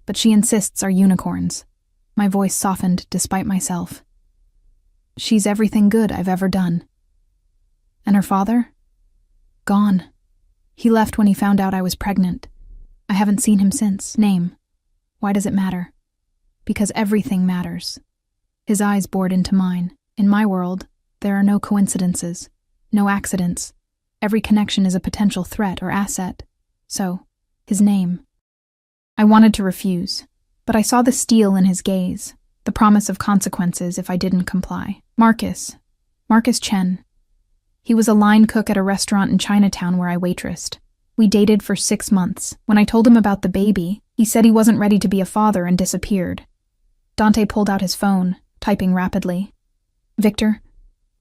Speaker 1: but she insists are unicorns. My voice softened despite myself. She's everything good I've ever done. And her father? Gone. He left when he found out I was pregnant. I haven't seen him since. Name. Why does it matter? Because everything matters. His eyes bored into mine. In my world, there are no coincidences, no accidents. Every connection is a potential threat or asset. So, his name. I wanted to refuse, but I saw the steel in his gaze, the promise of consequences if I didn't comply. Marcus Chen. He was a line cook at a restaurant in Chinatown where I waitressed. We dated for 6 months. When I told him about the baby, he said he wasn't ready to be a father and disappeared. Dante pulled out his phone, typing rapidly. Victor,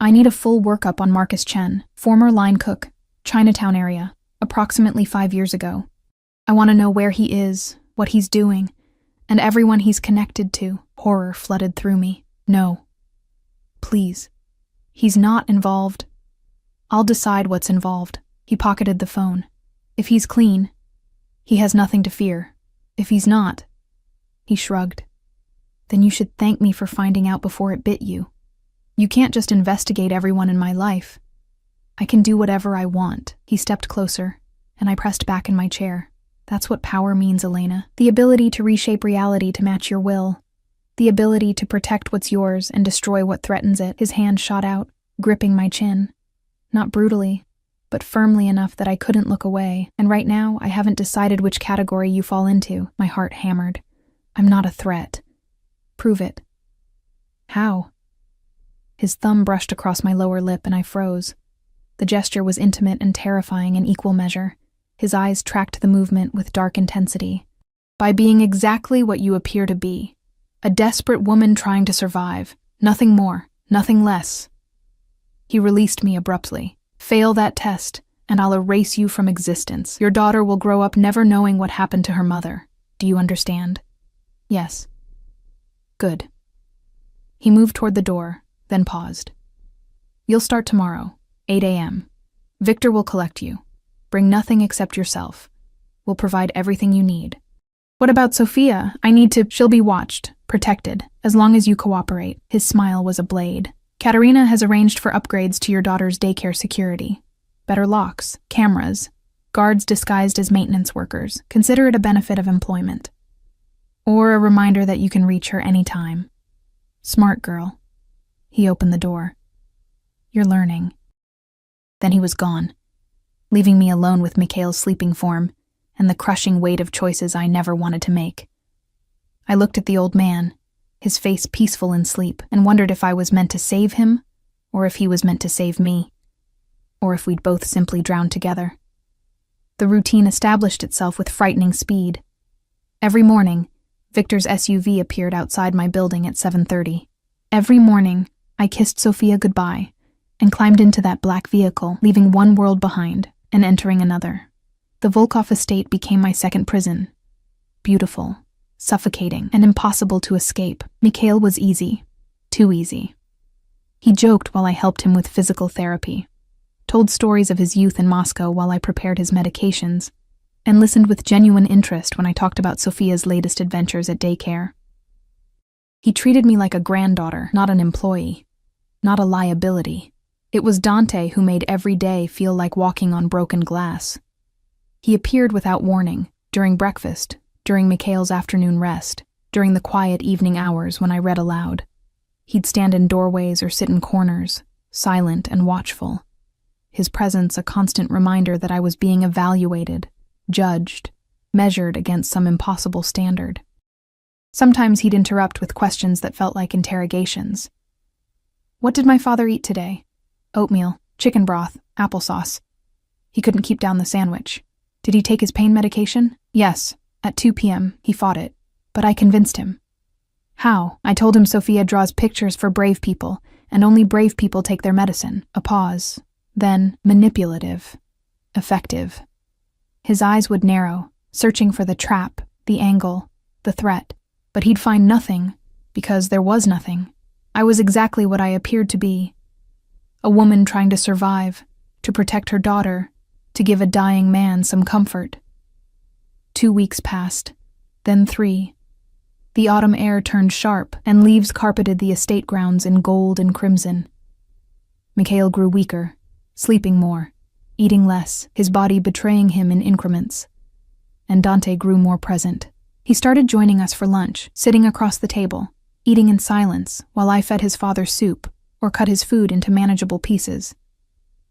Speaker 1: I need a full workup on Marcus Chen, former line cook, Chinatown area, approximately 5 years ago. I want to know where he is, what he's doing, and everyone he's connected to. Horror flooded through me. No. Please. He's not involved. I'll decide what's involved. He pocketed the phone. If he's clean, he has nothing to fear. If he's not, he shrugged. Then you should thank me for finding out before it bit you. You can't just investigate everyone in my life. I can do whatever I want. He stepped closer, and I pressed back in my chair. That's what power means, Elena. The ability to reshape reality to match your will. The ability to protect what's yours and destroy what threatens it. His hand shot out, gripping my chin. Not brutally, but firmly enough that I couldn't look away. And right now, I haven't decided which category you fall into. My heart hammered. I'm not a threat. Prove it. How? His thumb brushed across my lower lip and I froze. The gesture was intimate and terrifying in equal measure. His eyes tracked the movement with dark intensity. By being exactly what you appear to be. A desperate woman trying to survive. Nothing more, nothing less. He released me abruptly. Fail that test, and I'll erase you from existence. Your daughter will grow up never knowing what happened to her mother. Do you understand? Yes. Good. He moved toward the door, then paused. You'll start tomorrow, 8 a.m. Victor will collect you. Bring nothing except yourself. We'll provide everything you need. What about Sophia? She'll be watched, protected, as long as you cooperate. His smile was a blade. Katerina has arranged for upgrades to your daughter's daycare security. Better locks, cameras, guards disguised as maintenance workers. Consider it a benefit of employment. Or a reminder that you can reach her anytime. Smart girl. He opened the door. You're learning. Then he was gone, leaving me alone with Mikhail's sleeping form and the crushing weight of choices I never wanted to make. I looked at the old man, his face peaceful in sleep, and wondered if I was meant to save him, or if he was meant to save me, or if we'd both simply drown together. The routine established itself with frightening speed. Every morning, Victor's SUV appeared outside my building at 7:30. Every morning, I kissed Sophia goodbye and climbed into that black vehicle, leaving one world behind and entering another. The Volkov estate became my second prison. Beautiful, suffocating, and impossible to escape. Mikhail was easy. Too easy. He joked while I helped him with physical therapy, told stories of his youth in Moscow while I prepared his medications, and listened with genuine interest when I talked about Sophia's latest adventures at daycare. He treated me like a granddaughter, not an employee, not a liability. It was Dante who made every day feel like walking on broken glass. He appeared without warning, during breakfast, during Mikhail's afternoon rest, during the quiet evening hours when I read aloud. He'd stand in doorways or sit in corners, silent and watchful. His presence a constant reminder that I was being evaluated, judged, measured against some impossible standard. Sometimes he'd interrupt with questions that felt like interrogations. What did my father eat today? Oatmeal, chicken broth, applesauce. He couldn't keep down the sandwich. Did he take his pain medication? Yes. At 2 p.m., he fought it. But I convinced him. How? I told him Sophia draws pictures for brave people, and only brave people take their medicine. A pause. Then, manipulative. Effective. His eyes would narrow, searching for the trap, the angle, the threat. But he'd find nothing, because there was nothing. I was exactly what I appeared to be. A woman trying to survive, to protect her daughter, to give a dying man some comfort. 2 weeks passed, then 3. The autumn air turned sharp, and leaves carpeted the estate grounds in gold and crimson. Mikhail grew weaker, sleeping more, eating less, his body betraying him in increments. And Dante grew more present. He started joining us for lunch, sitting across the table, eating in silence while I fed his father soup or cut his food into manageable pieces.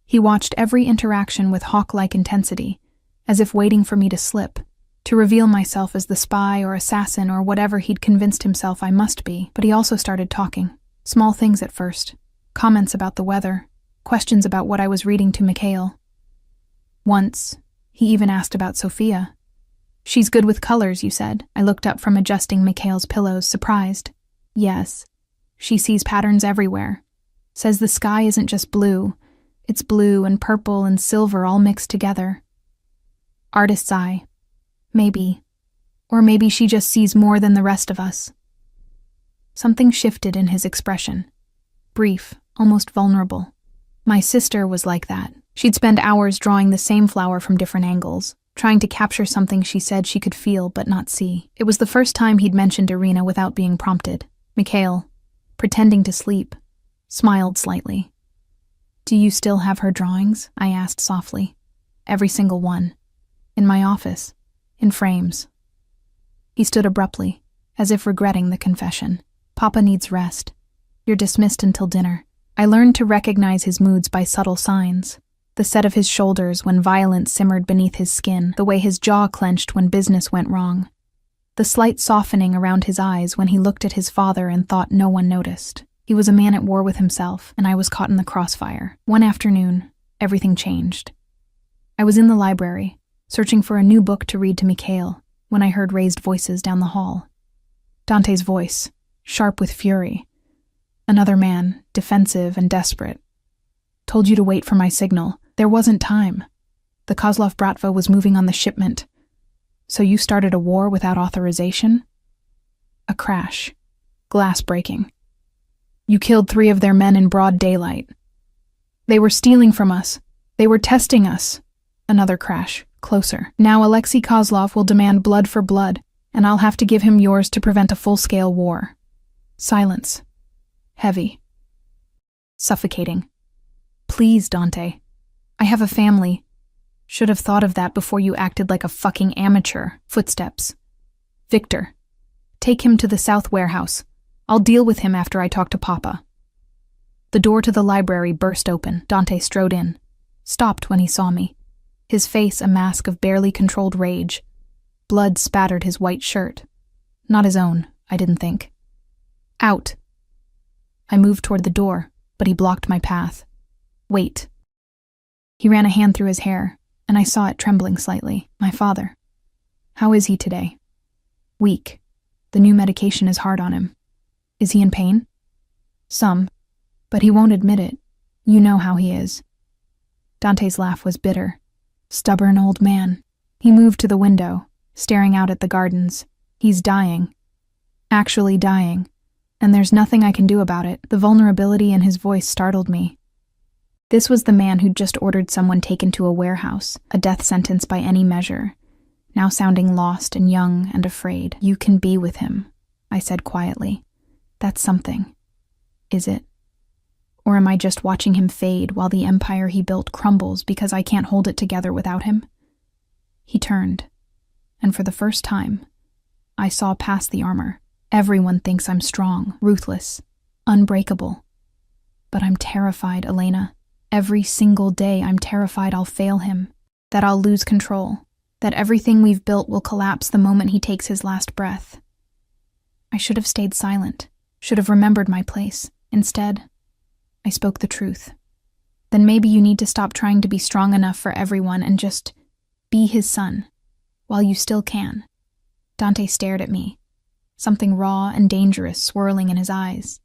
Speaker 1: He watched every interaction with hawk-like intensity, as if waiting for me to slip, to reveal myself as the spy or assassin or whatever he'd convinced himself I must be. But he also started talking. Small things at first. Comments about the weather. Questions about what I was reading to Mikhail. Once, he even asked about Sophia. She's good with colors, you said. I looked up from adjusting Mikhail's pillows, surprised. Yes. She sees patterns everywhere. Says the sky isn't just blue. It's blue and purple and silver all mixed together. Artist's eye. Maybe. Or maybe she just sees more than the rest of us. Something shifted in his expression. Brief, almost vulnerable. My sister was like that. She'd spend hours drawing the same flower from different angles, trying to capture something she said she could feel but not see. It was the first time he'd mentioned Irina without being prompted. Mikhail, pretending to sleep, smiled slightly. "Do you still have her drawings?" I asked softly. "Every single one. In my office. In frames." He stood abruptly, as if regretting the confession. "Papa needs rest. You're dismissed until dinner." I learned to recognize his moods by subtle signs. The set of his shoulders when violence simmered beneath his skin, the way his jaw clenched when business went wrong. The slight softening around his eyes when he looked at his father and thought no one noticed. He was a man at war with himself, and I was caught in the crossfire. One afternoon, everything changed. I was in the library, searching for a new book to read to Mikhail, when I heard raised voices down the hall. Dante's voice, sharp with fury. Another man, defensive and desperate. "Told you to wait for my signal. There wasn't time. The Kozlov Bratva was moving on the shipment. So you started a war without authorization?" A crash. Glass breaking. "You killed 3 of their men in broad daylight. They were stealing from us. They were testing us." Another crash. Closer. "Now Alexei Kozlov will demand blood for blood, and I'll have to give him yours to prevent a full-scale war." Silence. Heavy. Suffocating. "Please, Dante. I have a family. Should have thought of that before you acted like a fucking amateur." Footsteps. "Victor. Take him to the South Warehouse. I'll deal with him after I talk to Papa." The door to the library burst open. Dante strode in. Stopped when he saw me. His face a mask of barely controlled rage. Blood spattered his white shirt. Not his own, I didn't think. "Out." I moved toward the door, but he blocked my path. "Wait." He ran a hand through his hair, and I saw it trembling slightly. "My father. How is he today?" "Weak. The new medication is hard on him." "Is he in pain?" "Some, but he won't admit it. You know how he is." Dante's laugh was bitter. "Stubborn old man." He moved to the window, staring out at the gardens. "He's dying. Actually dying. And there's nothing I can do about it." The vulnerability in his voice startled me. This was the man who'd just ordered someone taken to a warehouse, a death sentence by any measure, now sounding lost and young and afraid. "You can be with him," I said quietly. "That's something. Is it? Or am I just watching him fade while the empire he built crumbles because I can't hold it together without him?" He turned, and for the first time, I saw past the armor. Everyone thinks I'm strong, ruthless, unbreakable. But I'm terrified, Elena. Every single day I'm terrified I'll fail him, that I'll lose control, that everything we've built will collapse the moment he takes his last breath. I should have stayed silent, should have remembered my place. Instead, I spoke the truth. "Then maybe you need to stop trying to be strong enough for everyone and just be his son, while you still can." Dante stared at me, something raw and dangerous swirling in his eyes.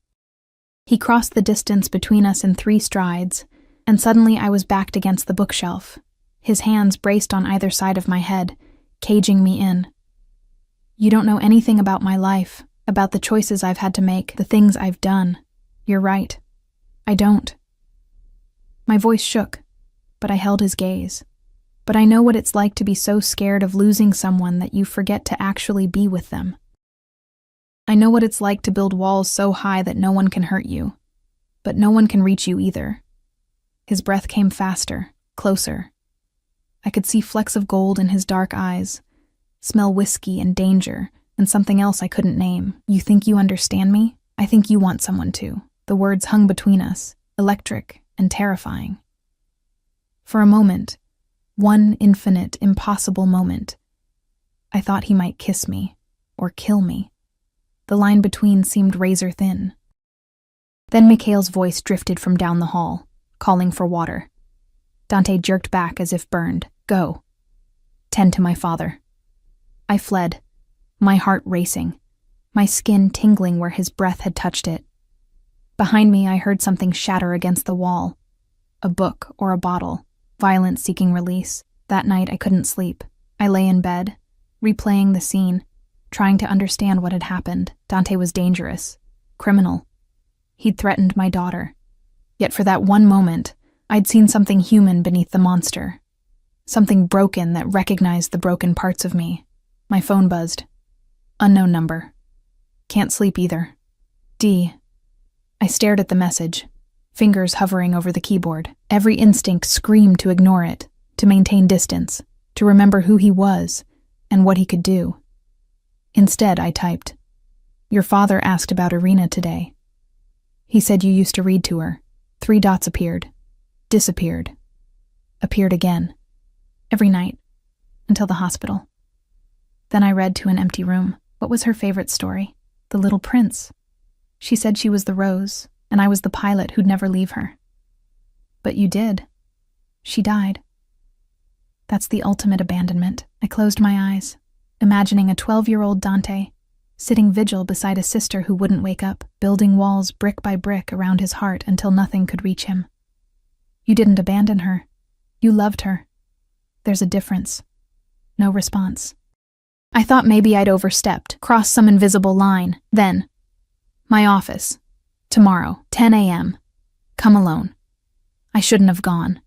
Speaker 1: He crossed the distance between us in 3 strides, and suddenly I was backed against the bookshelf, his hands braced on either side of my head, caging me in. "You don't know anything about my life, about the choices I've had to make, the things I've done. You're right. I don't." My voice shook, but I held his gaze. "But I know what it's like to be so scared of losing someone that you forget to actually be with them. I know what it's like to build walls so high that no one can hurt you, but no one can reach you either." His breath came faster, closer. I could see flecks of gold in his dark eyes, smell whiskey and danger, and something else I couldn't name. "You think you understand me? I think you want someone to." The words hung between us, electric and terrifying. For a moment, one infinite, impossible moment, I thought he might kiss me, or kill me. The line between seemed razor thin. Then Mikhail's voice drifted from down the hall, calling for water. Dante jerked back as if burned. "Go. Tend to my father." I fled, my heart racing, my skin tingling where his breath had touched it. Behind me, I heard something shatter against the wall. A book or a bottle, violence seeking release. That night, I couldn't sleep. I lay in bed, replaying the scene, trying to understand what had happened. Dante was dangerous, criminal. He'd threatened my daughter. Yet for that one moment, I'd seen something human beneath the monster. Something broken that recognized the broken parts of me. My phone buzzed. Unknown number. Can't sleep either. D. I stared at the message, fingers hovering over the keyboard. Every instinct screamed to ignore it, to maintain distance, to remember who he was and what he could do. Instead, I typed, "Your father asked about Irina today. He said you used to read to her." 3 dots appeared, disappeared, appeared again, every night, until the hospital. Then I read to an empty room. What was her favorite story? The Little Prince. She said she was the rose, and I was the pilot who'd never leave her. But you did. She died. That's the ultimate abandonment. I closed my eyes, imagining a 12-year-old Dante sitting vigil beside a sister who wouldn't wake up, building walls brick by brick around his heart until nothing could reach him. You didn't abandon her. You loved her. There's a difference. No response. I thought maybe I'd overstepped, crossed some invisible line. Then, my office. Tomorrow, 10 a.m. Come alone. I shouldn't have gone.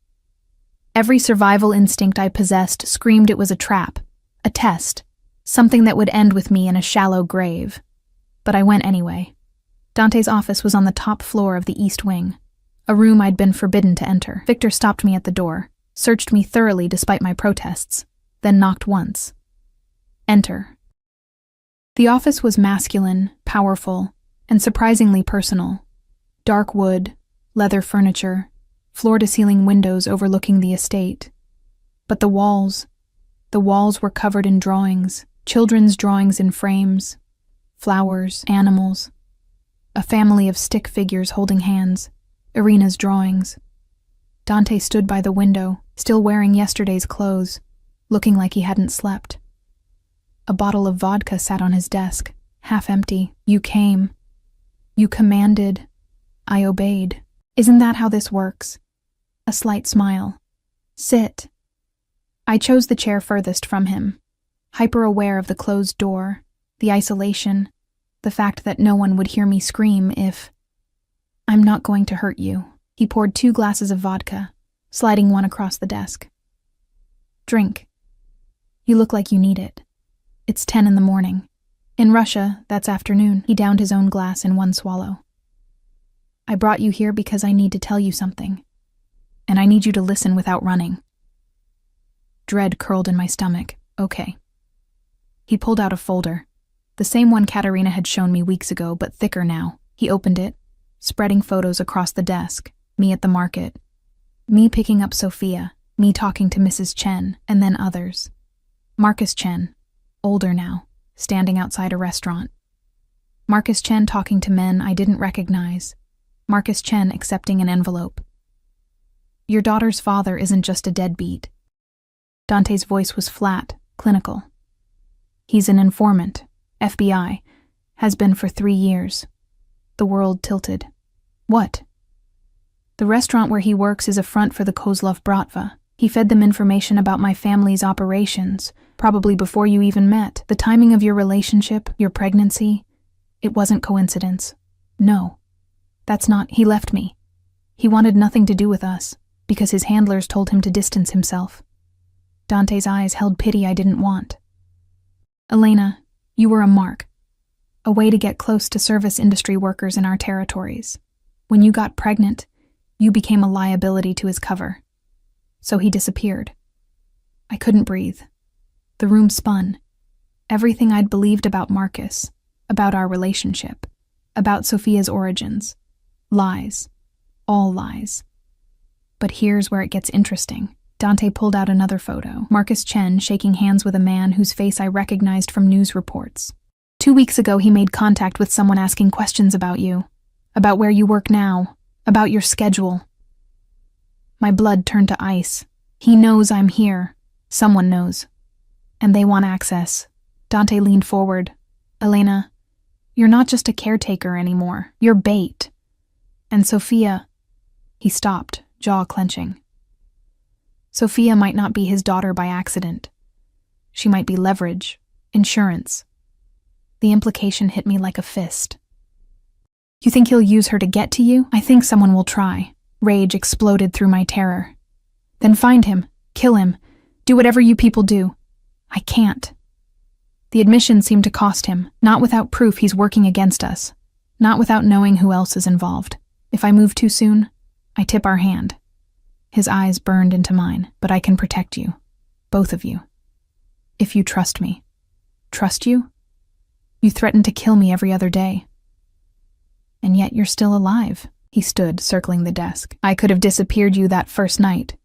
Speaker 1: Every survival instinct I possessed screamed it was a trap, a test, something that would end with me in a shallow grave. But I went anyway. Dante's office was on the top floor of the East Wing, a room I'd been forbidden to enter. Victor stopped me at the door, searched me thoroughly despite my protests, then knocked once. Enter. The office was masculine, powerful, and surprisingly personal. Dark wood, leather furniture, floor-to-ceiling windows overlooking the estate. But the walls were covered in drawings, children's drawings in frames, flowers, animals, a family of stick figures holding hands, Irina's drawings. Dante stood by the window, still wearing yesterday's clothes, looking like he hadn't slept. A bottle of vodka sat on his desk, half empty. You came. You commanded. I obeyed. Isn't that how this works? A slight smile. Sit. I chose the chair furthest from him, hyper-aware of the closed door, the isolation, the fact that no one would hear me scream if... I'm not going to hurt you. He poured 2 glasses of vodka, sliding one across the desk. Drink. You look like you need it. It's 10 in the morning. In Russia, that's afternoon. He downed his own glass in one swallow. I brought you here because I need to tell you something. And I need you to listen without running. Dread curled in my stomach. Okay. He pulled out a folder. The same one Katerina had shown me weeks ago, but thicker now. He opened it, spreading photos across the desk. Me at the market. Me picking up Sophia. Me talking to Mrs. Chen, and then others. Marcus Chen, older now, standing outside a restaurant. Marcus Chen talking to men I didn't recognize. Marcus Chen accepting an envelope. Your daughter's father isn't just a deadbeat. Dante's voice was flat, clinical. He's an informant, FBI, has been for 3 years. The world tilted. What? The restaurant where he works is a front for the Kozlov Bratva. He fed them information about my family's operations, probably before you even met. The timing of your relationship, your pregnancy, it wasn't coincidence. No, that's not. He left me. He wanted nothing to do with us, because his handlers told him to distance himself. Dante's eyes held pity I didn't want. Elena, you were a mark. A way to get close to service industry workers in our territories. When you got pregnant, you became a liability to his cover. So he disappeared. I couldn't breathe. The room spun. Everything I'd believed about Marcus, about our relationship, about Sophia's origins. Lies. All lies. But here's where it gets interesting. Dante pulled out another photo. Marcus Chen shaking hands with a man whose face I recognized from news reports. 2 weeks ago, he made contact with someone asking questions about you, about where you work now, about your schedule. My blood turned to ice. He knows I'm here. Someone knows. And they want access. Dante leaned forward. Elena, you're not just a caretaker anymore. You're bait. And Sophia... He stopped, jaw clenching. Sophia might not be his daughter by accident. She might be leverage, insurance. The implication hit me like a fist. You think he'll use her to get to you? I think someone will try. Rage exploded through my terror. Then find him, kill him, do whatever you people do. I can't. The admission seemed to cost him, not without proof he's working against us, not without knowing who else is involved. If I move too soon, I tip our hand. His eyes burned into mine. But I can protect you. Both of you. If you trust me. Trust you? You threaten to kill me every other day. And yet you're still alive. He stood, circling the desk. I could have disappeared you that first night.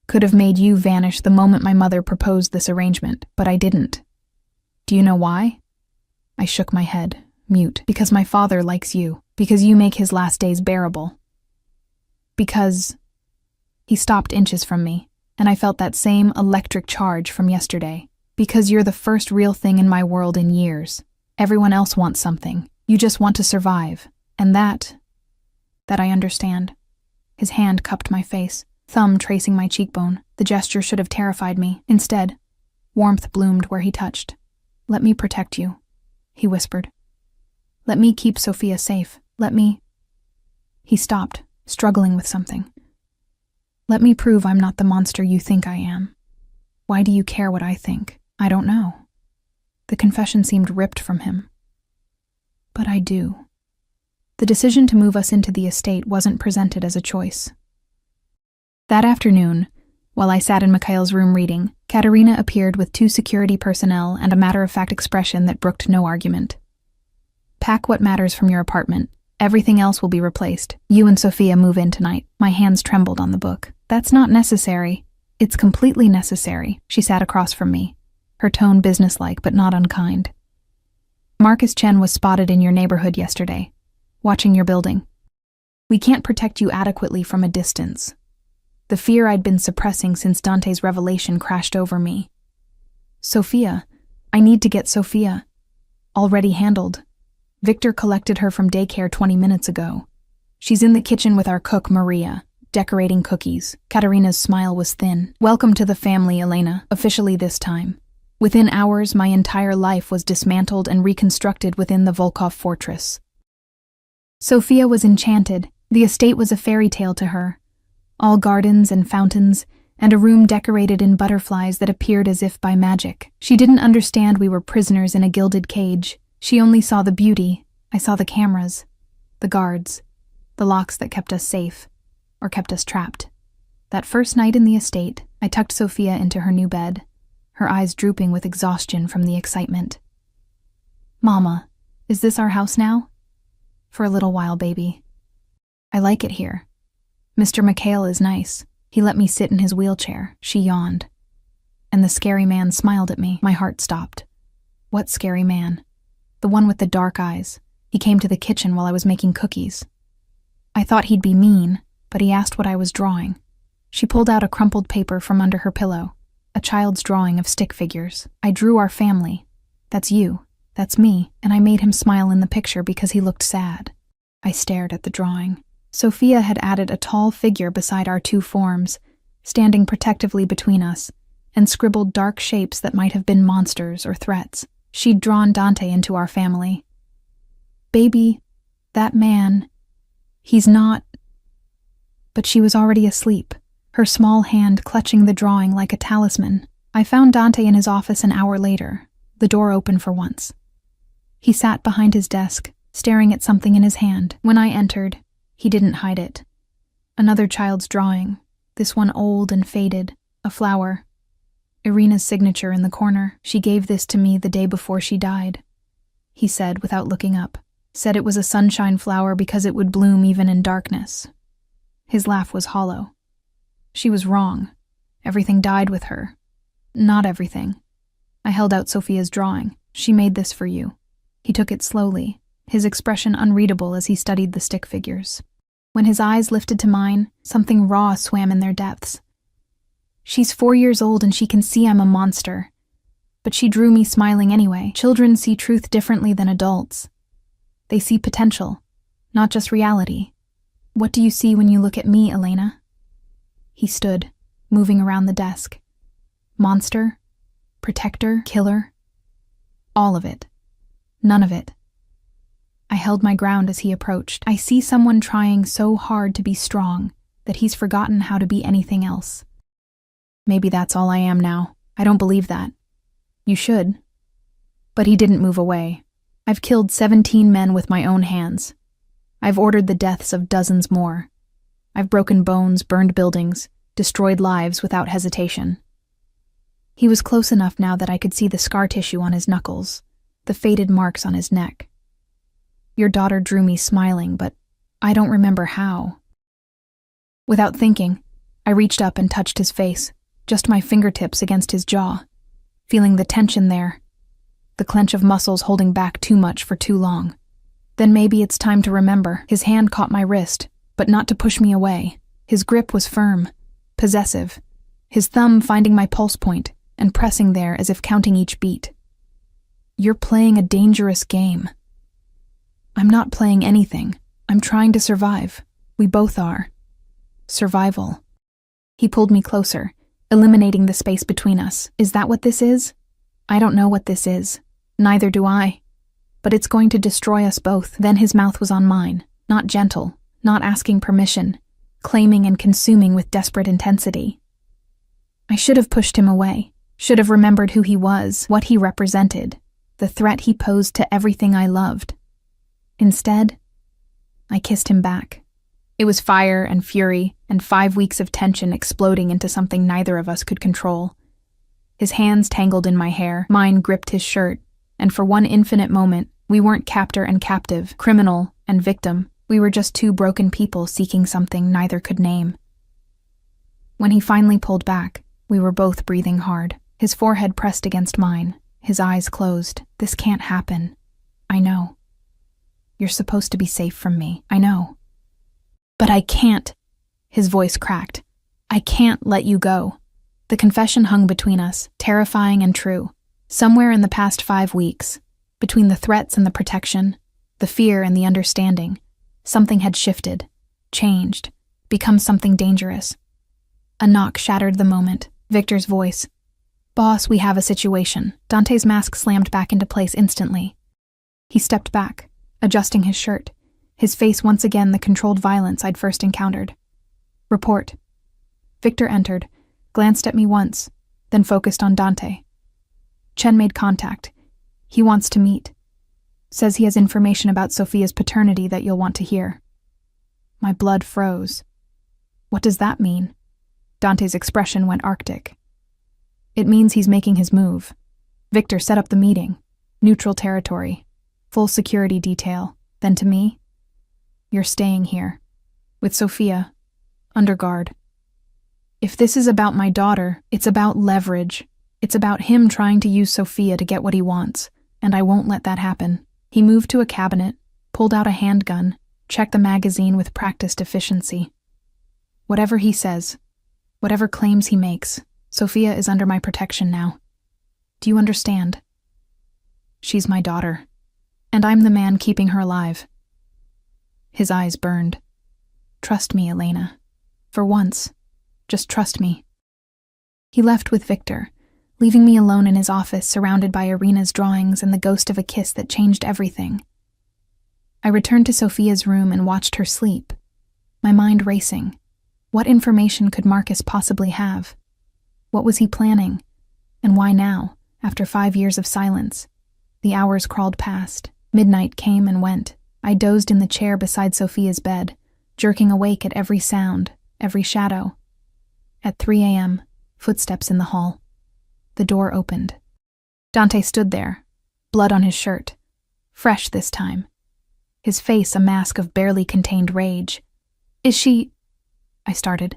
Speaker 1: Could have made you vanish the moment my mother proposed this arrangement, but I didn't. Do you know why? I shook my head, mute. Because my father likes you. Because you make his last days bearable. Because... He stopped inches from me, and I felt that same electric charge from yesterday. Because you're the first real thing in my world in years. Everyone else wants something. You just want to survive. And that I understand. His hand cupped my face, thumb tracing my cheekbone. The gesture should have terrified me. Instead, warmth bloomed where he touched. Let me protect you, he whispered. Let me keep Sophia safe. Let me... He stopped, struggling with something. Let me prove I'm not the monster you think I am. Why do you care what I think? I don't know. The confession seemed ripped from him. But I do. The decision to move us into the estate wasn't presented as a choice. That afternoon, while I sat in Mikhail's room reading, Katerina appeared with 2 security personnel and a matter-of-fact expression that brooked no argument. Pack what matters from your apartment. Everything else will be replaced. You and Sophia move in tonight. My hands trembled on the book. That's not necessary. It's completely necessary. She sat across from me, her tone businesslike but not unkind. Marcus Chen was spotted in your neighborhood yesterday, watching your building. We can't protect you adequately from a distance. The fear I'd been suppressing since Dante's revelation crashed over me. Sophia. I need to get Sophia. Already handled. Victor collected her from daycare 20 minutes ago. She's in the kitchen with our cook, Maria, decorating cookies. Katerina's smile was thin. Welcome to the family, Elena, officially this time. Within hours, my entire life was dismantled and reconstructed within the Volkov fortress. Sophia was enchanted. The estate was a fairy tale to her. All gardens and fountains, and a room decorated in butterflies that appeared as if by magic. She didn't understand we were prisoners in a gilded cage. She only saw the beauty. I saw the cameras, the guards, the locks that kept us safe, or kept us trapped. That first night in the estate, I tucked Sophia into her new bed, her eyes drooping with exhaustion from the excitement. Mama, is this our house now? For a little while, baby. I like it here. Mr. Mikhail is nice. He let me sit in his wheelchair. She yawned. And the scary man smiled at me. My heart stopped. What scary man? The one with the dark eyes. He came to the kitchen while I was making cookies. I thought he'd be mean, but he asked what I was drawing. She pulled out a crumpled paper from under her pillow, a child's drawing of stick figures. I drew our family. That's you. That's me. And I made him smile in the picture because he looked sad. I stared at the drawing. Sophia had added a tall figure beside our 2 forms, standing protectively between us, and scribbled dark shapes that might have been monsters or threats. She'd drawn Dante into our family. Baby, that man, he's not... But she was already asleep, her small hand clutching the drawing like a talisman. I found Dante in his office an hour later, the door open for once. He sat behind his desk, staring at something in his hand. When I entered, he didn't hide it. Another child's drawing, this one old and faded, a flower. Irina's signature in the corner. She gave this to me the day before she died. He said without looking up. Said it was a sunshine flower because it would bloom even in darkness. His laugh was hollow. She was wrong. Everything died with her. Not everything. I held out Sophia's drawing. She made this for you. He took it slowly, his expression unreadable as he studied the stick figures. When his eyes lifted to mine, something raw swam in their depths. She's 4 years old and she can see I'm a monster. But she drew me smiling anyway. Children see truth differently than adults. They see potential, not just reality. What do you see when you look at me, Elena? He stood, moving around the desk. Monster? Protector? Killer? All of it. None of it. I held my ground as he approached. I see someone trying so hard to be strong that he's forgotten how to be anything else. Maybe that's all I am now. I don't believe that. You should. But he didn't move away. I've killed 17 men with my own hands. I've ordered the deaths of dozens more. I've broken bones, burned buildings, destroyed lives without hesitation. He was close enough now that I could see the scar tissue on his knuckles, the faded marks on his neck. Your daughter drew me smiling, but I don't remember how. Without thinking, I reached up and touched his face, just my fingertips against his jaw, feeling the tension there, the clench of muscles holding back too much for too long. Then maybe it's time to remember. His hand caught my wrist, but not to push me away. His grip was firm, possessive, his thumb finding my pulse point and pressing there as if counting each beat. You're playing a dangerous game. I'm not playing anything. I'm trying to survive. We both are. Survival. He pulled me closer, eliminating the space between us. Is that what this is? I don't know what this is. Neither do I. But it's going to destroy us both. Then his mouth was on mine, not gentle, not asking permission, claiming and consuming with desperate intensity. I should have pushed him away, should have remembered who he was, what he represented, the threat he posed to everything I loved. Instead, I kissed him back. It was fire and fury and 5 weeks of tension exploding into something neither of us could control. His hands tangled in my hair, mine gripped his shirt, and for one infinite moment, we weren't captor and captive, criminal and victim. We were just two broken people seeking something neither could name. When he finally pulled back, we were both breathing hard. His forehead pressed against mine, his eyes closed. This can't happen. I know. You're supposed to be safe from me. I know. But I can't. His voice cracked. I can't let you go. The confession hung between us, terrifying and true. Somewhere in the past 5 weeks, between the threats and the protection, the fear and the understanding, something had shifted, changed, become something dangerous. A knock shattered the moment. Victor's voice. Boss, we have a situation. Dante's mask slammed back into place instantly. He stepped back, adjusting his shirt, his face once again the controlled violence I'd first encountered. Report. Victor entered, glanced at me once, then focused on Dante. Chen made contact. He wants to meet. Says he has information about Sophia's paternity that you'll want to hear. My blood froze. What does that mean? Dante's expression went arctic. It means he's making his move. Victor set up the meeting. Neutral territory. Full security detail. Then to me, you're staying here. With Sophia. Under guard. If this is about my daughter, it's about leverage. It's about him trying to use Sophia to get what he wants, and I won't let that happen. He moved to a cabinet, pulled out a handgun, checked the magazine with practiced efficiency. Whatever he says, whatever claims he makes, Sophia is under my protection now. Do you understand? She's my daughter, and I'm the man keeping her alive. His eyes burned. Trust me, Elena. For once, just trust me. He left with Victor, leaving me alone in his office surrounded by Irina's drawings and the ghost of a kiss that changed everything. I returned to Sophia's room and watched her sleep, my mind racing. What information could Marcus possibly have? What was he planning? And why now, after 5 years of silence? The hours crawled past. Midnight came and went. I dozed in the chair beside Sophia's bed, jerking awake at every sound, every shadow. At 3 a.m., footsteps in the hall. The door opened. Dante stood there, blood on his shirt, fresh this time. His face a mask of barely contained rage. Is she... I started.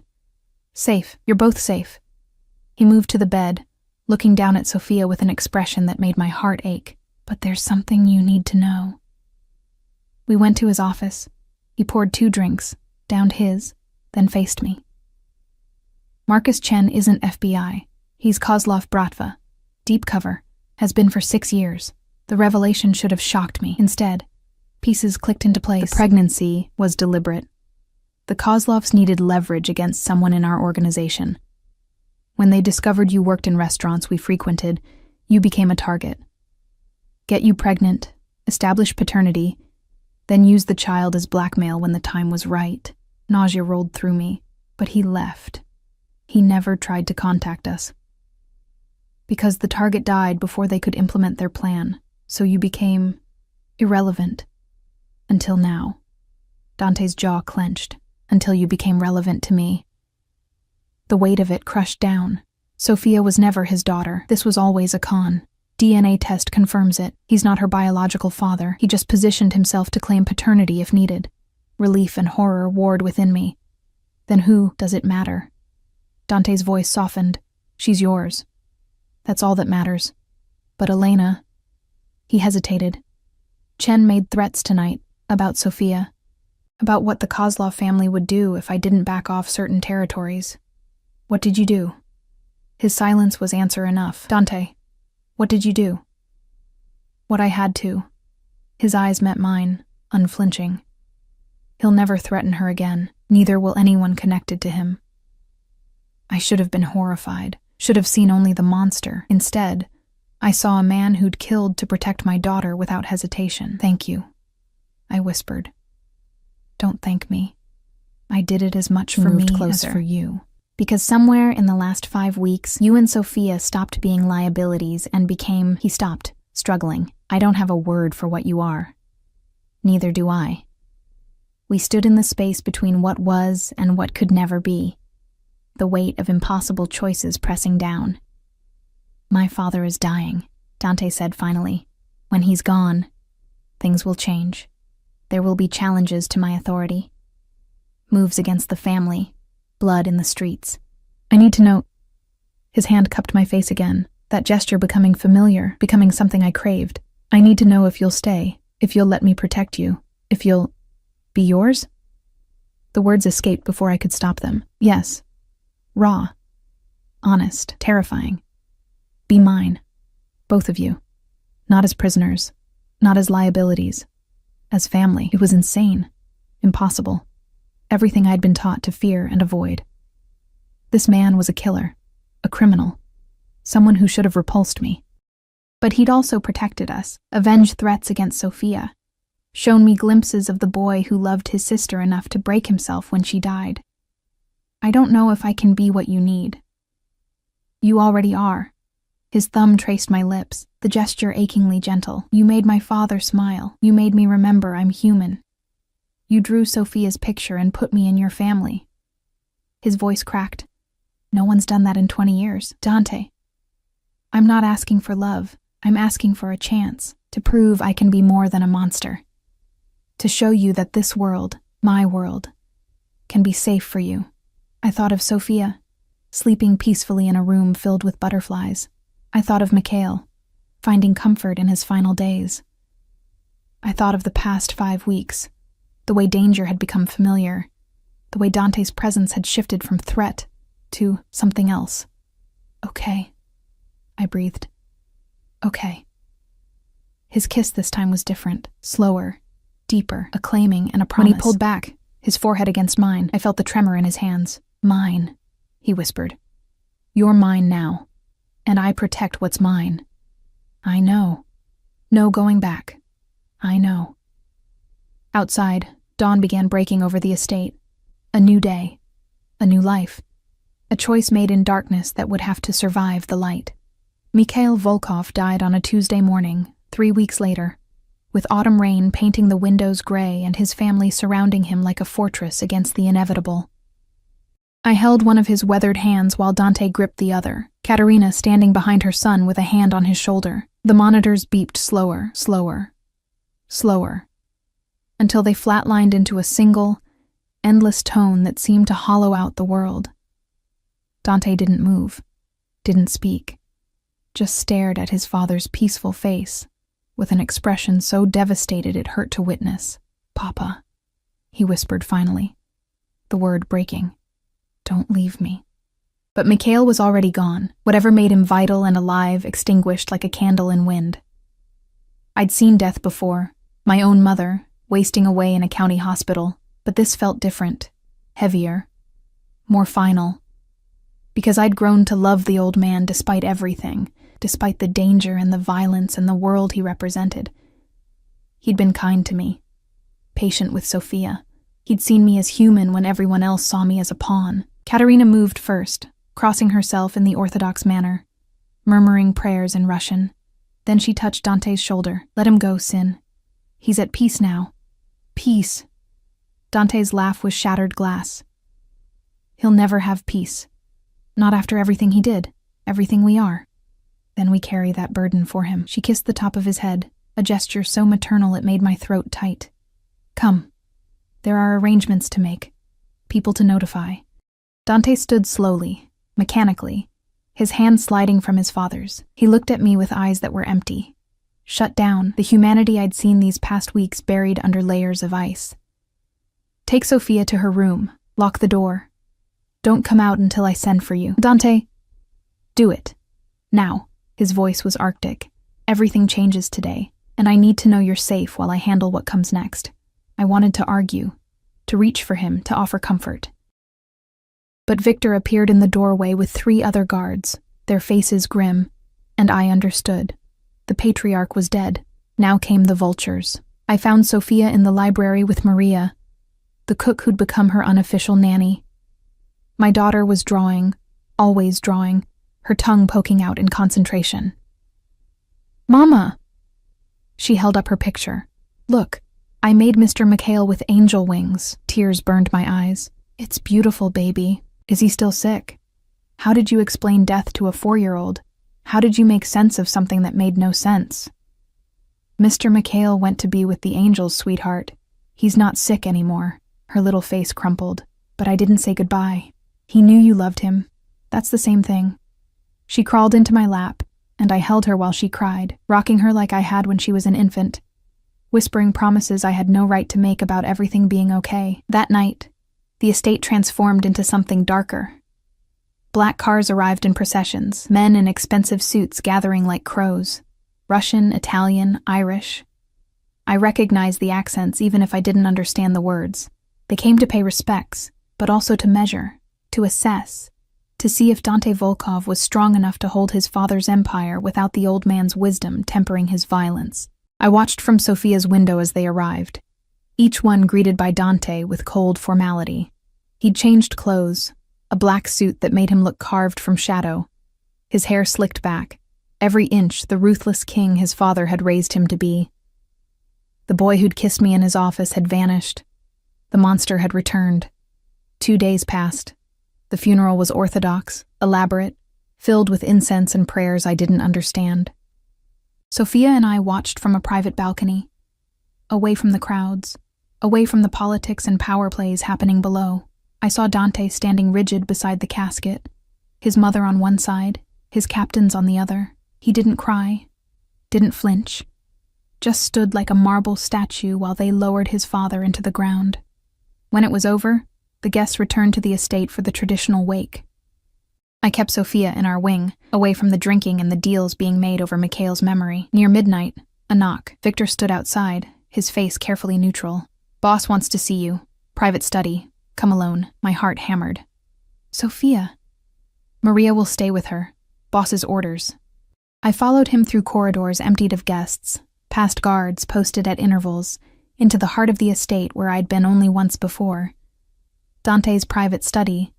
Speaker 1: Safe. You're both safe. He moved to the bed, looking down at Sophia with an expression that made my heart ache. But there's something you need to know. We went to his office. He poured 2 drinks, downed his, then faced me. Marcus Chen isn't FBI. He's Kozlov Bratva. Deep cover. Has been for 6 years. The revelation should have shocked me. Instead, pieces clicked into place. The pregnancy was deliberate. The Kozlovs needed leverage against someone in our organization. When they discovered you worked in restaurants we frequented, you became a target. Get you pregnant, establish paternity, then use the child as blackmail when the time was right. Nausea rolled through me, but he left. He never tried to contact us. Because the target died before they could implement their plan, so you became irrelevant. Until now. Dante's jaw clenched. until you became relevant to me. The weight of it crushed down. Sophia was never his daughter. This was always a con. DNA test confirms it. He's not her biological father. He just positioned himself to claim paternity if needed. Relief and horror warred within me. Then who does it matter? Dante's voice softened. She's yours. That's all that matters. But Elena... He hesitated. Chen made threats tonight about Sophia, about what the Kozlov family would do if I didn't back off certain territories. What did you do? His silence was answer enough. Dante, what did you do? What I had to. His eyes met mine, unflinching. He'll never threaten her again. Neither will anyone connected to him. I should have been horrified, should have seen only the monster. Instead, I saw a man who'd killed to protect my daughter without hesitation. Thank you, I whispered. Don't thank me. I did it as much for me as for you. Because somewhere in the last 5 weeks, you and Sophia stopped being liabilities and became... He stopped, struggling. I don't have a word for what you are. Neither do I. We stood in the space between what was and what could never be. The weight of impossible choices pressing down. My father is dying, Dante said finally. When he's gone, things will change. There will be challenges to my authority. Moves against the family. Blood in the streets. I need to know... His hand cupped my face again, that gesture becoming familiar, becoming something I craved. I need to know if you'll stay, if you'll let me protect you, if you'll... be yours? The words escaped before I could stop them. Yes. Raw. Honest. Terrifying. Be mine. Both of you. Not as prisoners. Not as liabilities. As family. It was insane. Impossible. Everything I'd been taught to fear and avoid. This man was a killer. A criminal. Someone who should have repulsed me. But he'd also protected us, avenged threats against Sophia, shown me glimpses of the boy who loved his sister enough to break himself when she died. I don't know if I can be what you need. You already are. His thumb traced my lips, the gesture achingly gentle. You made my father smile. You made me remember I'm human. You drew Sophia's picture and put me in your family. His voice cracked. No one's done that in 20 years. Dante, I'm not asking for love. I'm asking for a chance to prove I can be more than a monster. To show you that this world, my world, can be safe for you. I thought of Sophia, sleeping peacefully in a room filled with butterflies. I thought of Mikhail, finding comfort in his final days. I thought of the past 5 weeks, the way danger had become familiar, the way Dante's presence had shifted from threat to something else. Okay, I breathed. Okay. His kiss this time was different, slower, deeper, a claiming and a promise. When he pulled back, his forehead against mine, I felt the tremor in his hands. Mine, he whispered. You're mine now. And I protect what's mine. I know. No going back. I know. Outside, dawn began breaking over the estate. A new day. A new life. A choice made in darkness that would have to survive the light. Mikhail Volkov died on a Tuesday morning, 3 weeks later, with autumn rain painting the windows gray and his family surrounding him like a fortress against the inevitable. I held one of his weathered hands while Dante gripped the other, Katerina standing behind her son with a hand on his shoulder. The monitors beeped slower, slower, slower, until they flatlined into a single, endless tone that seemed to hollow out the world. Dante didn't move, didn't speak, just stared at his father's peaceful face, with an expression so devastated it hurt to witness. Papa, he whispered finally, the word breaking. Don't leave me. But Mikhail was already gone. Whatever made him vital and alive extinguished like a candle in wind. I'd seen death before, my own mother, wasting away in a county hospital, but this felt different, heavier, more final. Because I'd grown to love the old man despite everything, despite the danger and the violence and the world he represented. He'd been kind to me, patient with Sophia. He'd seen me as human when everyone else saw me as a pawn. Katerina moved first, crossing herself in the orthodox manner, murmuring prayers in Russian. Then she touched Dante's shoulder. Let him go, Sin. He's at peace now. Peace. Dante's laugh was shattered glass. He'll never have peace. Not after everything he did, everything we are. Then we carry that burden for him. She kissed the top of his head, a gesture so maternal it made my throat tight. Come. There are arrangements to make. People to notify. Dante stood slowly, mechanically, his hand sliding from his father's. He looked at me with eyes that were empty. Shut down, the humanity I'd seen these past weeks buried under layers of ice. Take Sophia to her room. Lock the door. Don't come out until I send for you. Dante, do it. Now. His voice was arctic. Everything changes today, and I need to know you're safe while I handle what comes next. I wanted to argue, to reach for him, to offer comfort. But Victor appeared in the doorway with 3 other guards, their faces grim, and I understood. The patriarch was dead. Now came the vultures. I found Sophia in the library with Maria, the cook who'd become her unofficial nanny. My daughter was drawing, always drawing, her tongue poking out in concentration. Mama! She held up her picture. Look, I made Mr. McHale with angel wings. Tears burned my eyes. It's beautiful, baby. Is he still sick? How did you explain death to a 4-year-old? How did you make sense of something that made no sense? Mr. McHale went to be with the angels, sweetheart. He's not sick anymore. Her little face crumpled. But I didn't say goodbye. He knew you loved him. That's the same thing. She crawled into my lap, and I held her while she cried, rocking her like I had when she was an infant, whispering promises I had no right to make about everything being okay. That night, the estate transformed into something darker. Black cars arrived in processions, men in expensive suits gathering like crows. Russian, Italian, Irish. I recognized the accents even if I didn't understand the words. They came to pay respects, but also to measure, to assess, to see if Dante Volkov was strong enough to hold his father's empire without the old man's wisdom tempering his violence. I watched from Sophia's window as they arrived, each one greeted by Dante with cold formality. He'd changed clothes, a black suit that made him look carved from shadow, his hair slicked back, every inch the ruthless king his father had raised him to be. The boy who'd kissed me in his office had vanished. The monster had returned. 2 days passed. The funeral was orthodox, elaborate, filled with incense and prayers I didn't understand. Sophia and I watched from a private balcony, away from the crowds, away from the politics and power plays happening below. I saw Dante standing rigid beside the casket, his mother on one side, his captains on the other. He didn't cry, didn't flinch, just stood like a marble statue while they lowered his father into the ground. When it was over, the guests returned to the estate for the traditional wake. I kept Sophia in our wing, away from the drinking and the deals being made over Mikhail's memory. Near midnight, a knock. Victor stood outside, his face carefully neutral. Boss wants to see you. Private study. Come alone. My heart hammered. Sophia. Maria will stay with her. Boss's orders. I followed him through corridors emptied of guests, past guards posted at intervals, into the heart of the estate where I'd been only once before. Dante's private study,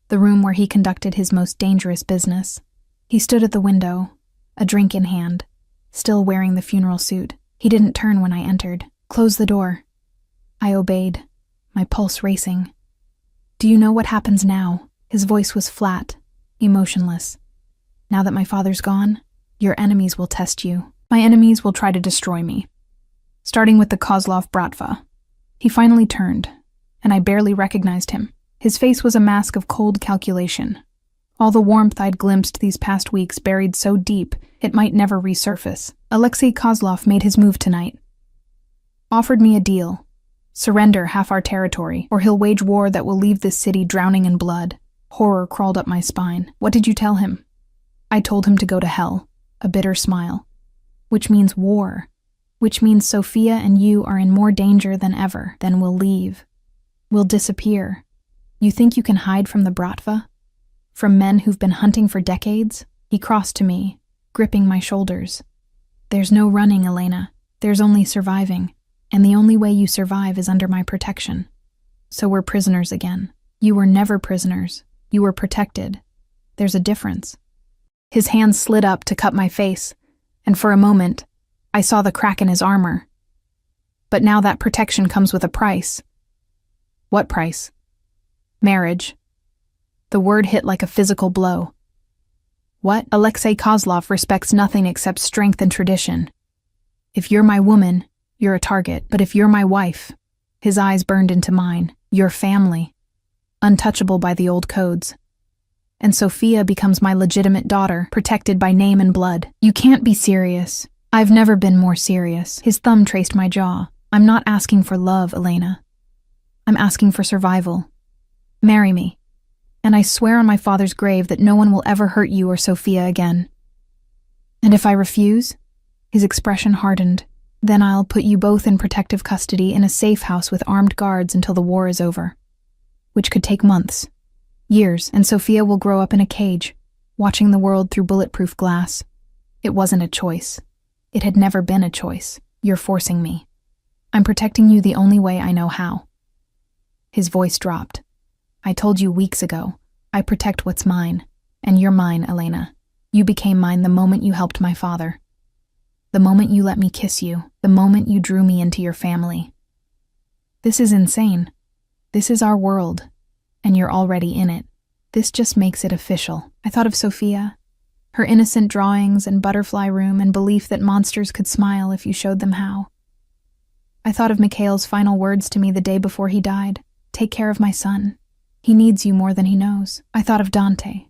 Speaker 1: the room where he conducted his most dangerous business. He stood at the window, a drink in hand, still wearing the funeral suit. He didn't turn when I entered. Close the door. I obeyed, my pulse racing. Do you know what happens now? His voice was flat, emotionless. Now that my father's gone, your enemies will test you. My enemies will try to destroy me. Starting with the Kozlov Bratva. He finally turned, and I barely recognized him. His face was a mask of cold calculation. All the warmth I'd glimpsed these past weeks buried so deep it might never resurface. Alexei Kozlov made his move tonight. Offered me a deal. Surrender half our territory, or he'll wage war that will leave this city drowning in blood. Horror crawled up my spine. What did you tell him? I told him to go to hell. A bitter smile. Which means war. Which means Sophia and you are in more danger than ever. Then we'll leave. We'll disappear. You think you can hide from the Bratva? From men who've been hunting for decades? He crossed to me, gripping my shoulders. There's no running, Elena. There's only surviving. And the only way you survive is under my protection. So we're prisoners again. You were never prisoners. You were protected. There's a difference. His hand slid up to cut my face, and for a moment, I saw the crack in his armor. But now that protection comes with a price. What price? Marriage. The word hit like a physical blow. What? Alexei Kozlov respects nothing except strength and tradition. If you're my woman, you're a target, but if you're my wife, his eyes burned into mine, your family, untouchable by the old codes. And Sophia becomes my legitimate daughter, protected by name and blood. You can't be serious. I've never been more serious. His thumb traced my jaw. I'm not asking for love, Elena. I'm asking for survival. Marry me. And I swear on my father's grave that no one will ever hurt you or Sophia again. And if I refuse? His expression hardened. Then I'll put you both in protective custody in a safe house with armed guards until the war is over. Which could take months, years, and Sophia will grow up in a cage, watching the world through bulletproof glass. It wasn't a choice. It had never been a choice. You're forcing me. I'm protecting you the only way I know how. His voice dropped. I told you weeks ago, I protect what's mine, and you're mine, Elena. You became mine the moment you helped my father. The moment you let me kiss you, the moment you drew me into your family. This is insane. This is our world, and you're already in it. This just makes it official. I thought of Sophia, her innocent drawings and butterfly room and belief that monsters could smile if you showed them how. I thought of Mikhail's final words to me the day before he died. Take care of my son. He needs you more than he knows. I thought of Dante,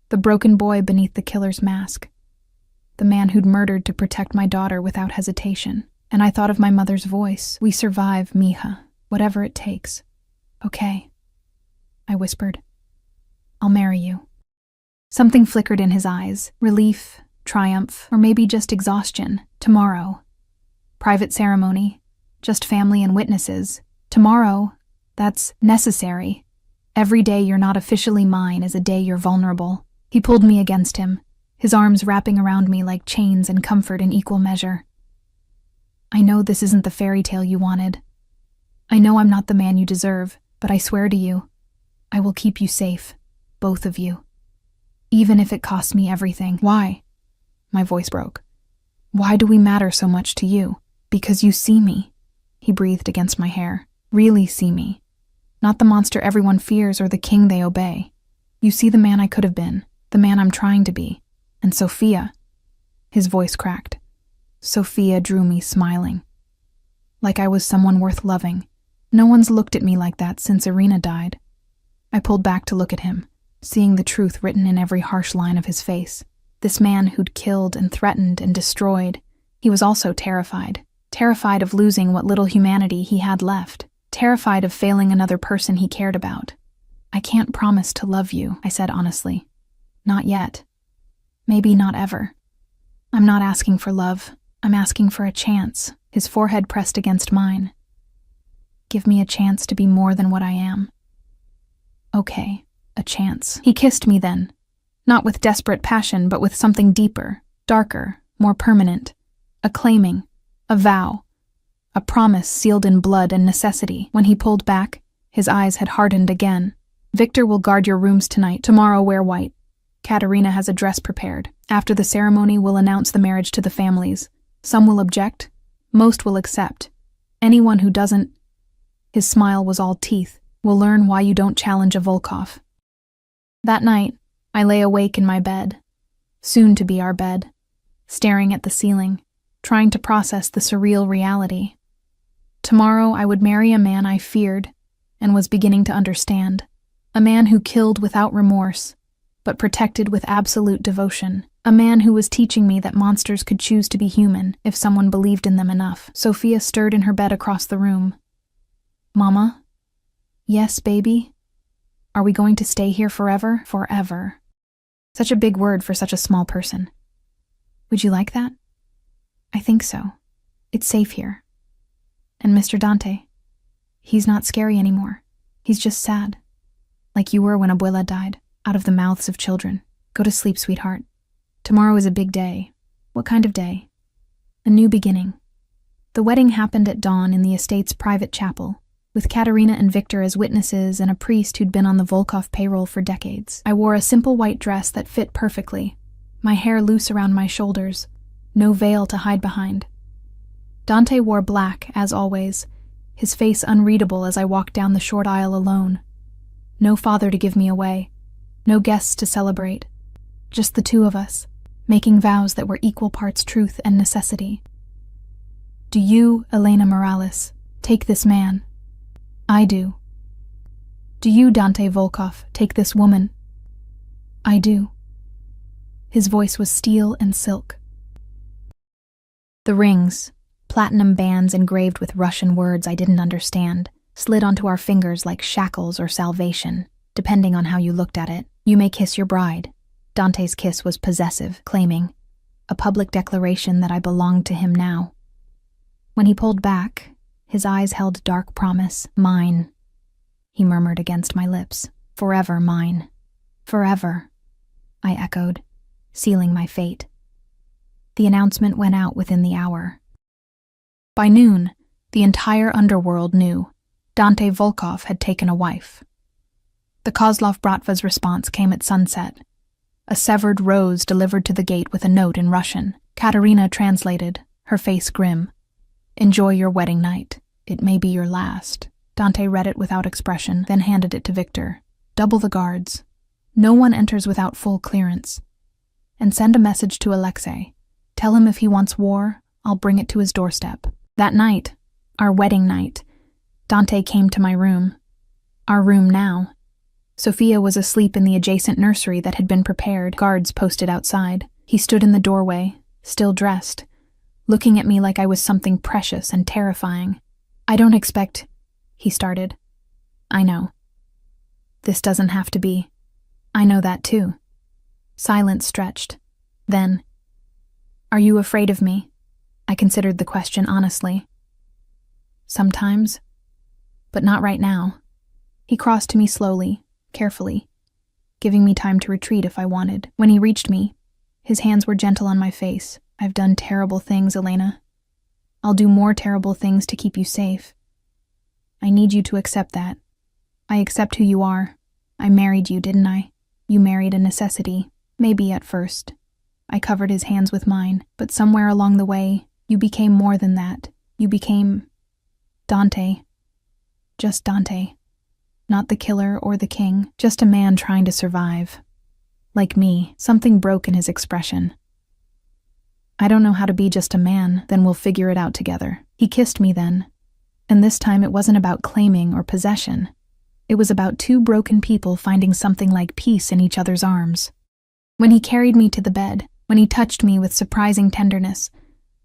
Speaker 1: the broken boy beneath the killer's mask, the man who'd murdered to protect my daughter without hesitation. And I thought of my mother's voice. We survive, Mija, whatever it takes. Okay, I whispered. I'll marry you. Something flickered in his eyes. Relief, triumph, or maybe just exhaustion. Tomorrow. Private ceremony. Just family and witnesses. Tomorrow. That's necessary. Every day you're not officially mine is a day you're vulnerable. He pulled me against him, his arms wrapping around me like chains and comfort in equal measure. I know this isn't the fairy tale you wanted. I know I'm not the man you deserve, but I swear to you, I will keep you safe, both of you. Even if it costs me everything. Why? My voice broke. Why do we matter so much to you? Because you see me. He breathed against my hair. Really see me. Not the monster everyone fears or the king they obey. You see the man I could have been, the man I'm trying to be. And Sophia. His voice cracked. Sophia drew me smiling. Like I was someone worth loving. No one's looked at me like that since Irina died. I pulled back to look at him, seeing the truth written in every harsh line of his face. This man who'd killed and threatened and destroyed. He was also terrified. Terrified of losing what little humanity he had left. Terrified of failing another person he cared about. I can't promise to love you, I said honestly. Not yet. Maybe not ever. I'm not asking for love. I'm asking for a chance. His forehead pressed against mine. Give me a chance to be more than what I am. Okay, a chance. He kissed me then. Not with desperate passion, but with something deeper, darker, more permanent. A claiming, a vow. A promise sealed in blood and necessity. When he pulled back, his eyes had hardened again. Victor will guard your rooms tonight. Tomorrow wear white. Katerina has a dress prepared. After the ceremony, we'll announce the marriage to the families. Some will object. Most will accept. Anyone who doesn't, his smile was all teeth, will learn why you don't challenge a Volkov. That night, I lay awake in my bed, soon to be our bed, staring at the ceiling, trying to process the surreal reality. Tomorrow I would marry a man I feared and was beginning to understand. A man who killed without remorse, but protected with absolute devotion. A man who was teaching me that monsters could choose to be human if someone believed in them enough. Sophia stirred in her bed across the room. Mama? Yes, baby? Are we going to stay here forever? Forever. Such a big word for such a small person. Would you like that? I think so. It's safe here. And Mr. Dante? He's not scary anymore. He's just sad. Like you were when Abuela died, out of the mouths of children. Go to sleep, sweetheart. Tomorrow is a big day. What kind of day? A new beginning. The wedding happened at dawn in the estate's private chapel, with Katerina and Victor as witnesses and a priest who'd been on the Volkov payroll for decades. I wore a simple white dress that fit perfectly, my hair loose around my shoulders, no veil to hide behind. Dante wore black, as always, his face unreadable as I walked down the short aisle alone. No father to give me away, no guests to celebrate, just the two of us, making vows that were equal parts truth and necessity. Do you, Elena Morales, take this man? I do. Do you, Dante Volkov, take this woman? I do. His voice was steel and silk. The rings, platinum bands engraved with Russian words I didn't understand, slid onto our fingers like shackles or salvation, depending on how you looked at it. You may kiss your bride. Dante's kiss was possessive, claiming, a public declaration that I belonged to him now. When he pulled back, his eyes held dark promise. Mine, he murmured against my lips. Forever mine. Forever, I echoed, sealing my fate. The announcement went out within the hour. By noon, the entire underworld knew Dante Volkov had taken a wife. The Kozlov Bratva's response came at sunset. A severed rose delivered to the gate with a note in Russian. Katerina translated, her face grim. Enjoy your wedding night. It may be your last. Dante read it without expression, then handed it to Victor. Double the guards. No one enters without full clearance. And send a message to Alexei. Tell him if he wants war, I'll bring it to his doorstep. That night, our wedding night, Dante came to my room. Our room now. Sophia was asleep in the adjacent nursery that had been prepared, guards posted outside. He stood in the doorway, still dressed, looking at me like I was something precious and terrifying. I don't expect, he started. I know. This doesn't have to be. I know that too. Silence stretched. Then, are you afraid of me? I considered the question honestly. Sometimes, but not right now. He crossed to me slowly, carefully, giving me time to retreat if I wanted. When he reached me, his hands were gentle on my face. I've done terrible things, Elena. I'll do more terrible things to keep you safe. I need you to accept that. I accept who you are. I married you, didn't I? You married a necessity, maybe at first. I covered his hands with mine, but somewhere along the way, you became more than that. You became Dante. Just Dante. Not the killer or the king, just a man trying to survive. Like me, something broke in his expression. I don't know how to be just a man, then we'll figure it out together. He kissed me then, and this time it wasn't about claiming or possession. It was about two broken people finding something like peace in each other's arms. When he carried me to the bed, when he touched me with surprising tenderness,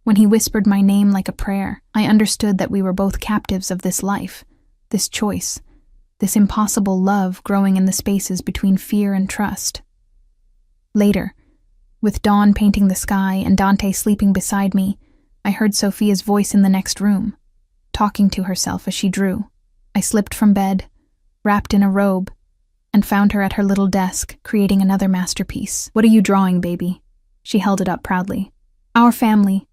Speaker 1: when he whispered my name like a prayer, I understood that we were both captives of this life, this choice, this impossible love growing in the spaces between fear and trust. Later, with dawn painting the sky and Dante sleeping beside me, I heard Sophia's voice in the next room, talking to herself as she drew. I slipped from bed, wrapped in a robe, and found her at her little desk, creating another masterpiece. What are you drawing, baby? She held it up proudly. Our family.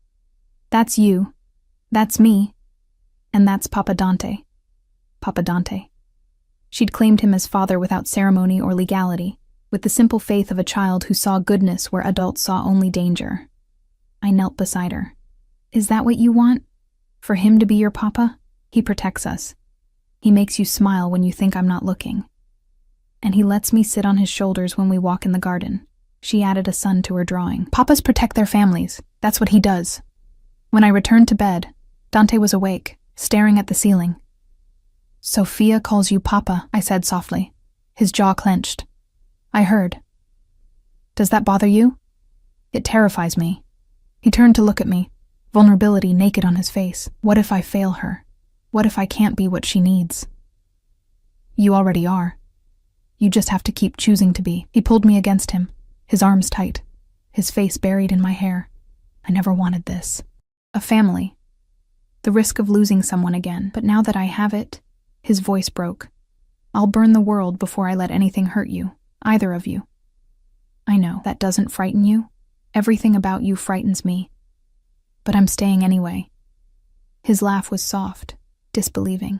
Speaker 1: That's you. That's me. And that's Papa Dante. Papa Dante. She'd claimed him as father without ceremony or legality, with the simple faith of a child who saw goodness where adults saw only danger. I knelt beside her. Is that what you want? For him to be your papa? He protects us. He makes you smile when you think I'm not looking. And he lets me sit on his shoulders when we walk in the garden. She added a son to her drawing. Papas protect their families. That's what he does. When I returned to bed, Dante was awake, staring at the ceiling. Sophia calls you Papa, I said softly. His jaw clenched. I heard. Does that bother you? It terrifies me. He turned to look at me, vulnerability naked on his face. What if I fail her? What if I can't be what she needs? You already are. You just have to keep choosing to be. He pulled me against him, his arms tight, his face buried in my hair. I never wanted this. A family. The risk of losing someone again. But now that I have it, his voice broke. I'll burn the world before I let anything hurt you, either of you. I know, that doesn't frighten you. Everything about you frightens me. But I'm staying anyway. His laugh was soft, disbelieving.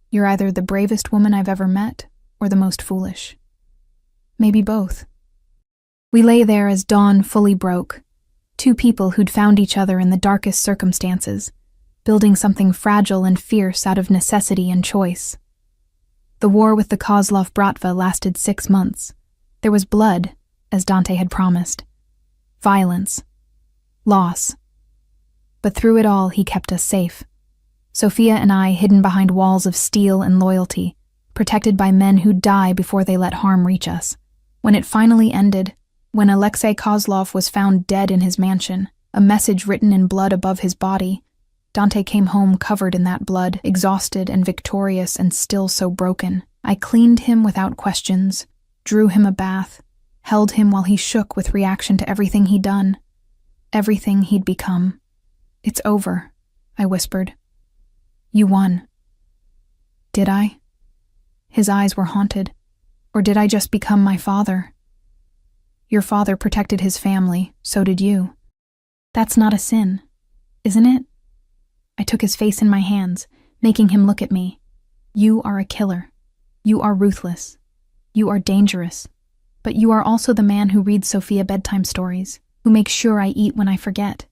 Speaker 1: You're either the bravest woman I've ever met, or the most foolish. Maybe both. We lay there as dawn fully broke, two people who'd found each other in the darkest circumstances, building something fragile and fierce out of necessity and choice. The war with the Kozlov Bratva lasted 6 months. There was blood, as Dante had promised. Violence. Loss. But through it all, he kept us safe. Sophia and I hidden behind walls of steel and loyalty, protected by men who'd die before they let harm reach us. When it finally ended, when Alexei Kozlov was found dead in his mansion, a message written in blood above his body, Dante came home covered in that blood, exhausted and victorious and still so broken. I cleaned him without questions, drew him a bath, held him while he shook with reaction to everything he'd done, everything he'd become. "It's over," I whispered. "You won." Did I? His eyes were haunted. Or did I just become my father? Your father protected his family, so did you. That's not a sin, isn't it? I took his face in my hands, making him look at me. You are a killer. You are ruthless. You are dangerous. But you are also the man who reads Sophia bedtime stories, who makes sure I eat when I forget,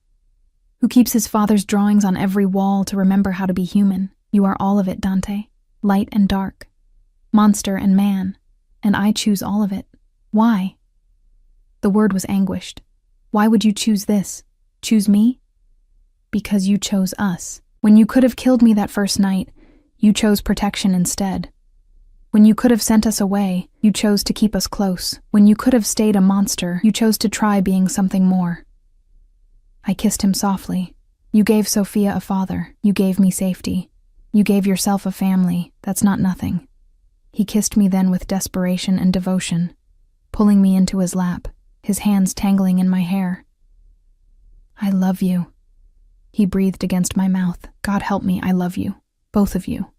Speaker 1: who keeps his father's drawings on every wall to remember how to be human. You are all of it, Dante. Light and dark. Monster and man. And I choose all of it. Why? The word was anguished. Why would you choose this? Choose me? Because you chose us. When you could have killed me that first night, you chose protection instead. When you could have sent us away, you chose to keep us close. When you could have stayed a monster, you chose to try being something more. I kissed him softly. You gave Sophia a father. You gave me safety. You gave yourself a family. That's not nothing. He kissed me then with desperation and devotion, pulling me into his lap, his hands tangling in my hair. "I love you." He breathed against my mouth. "God help me, I love you. Both of you."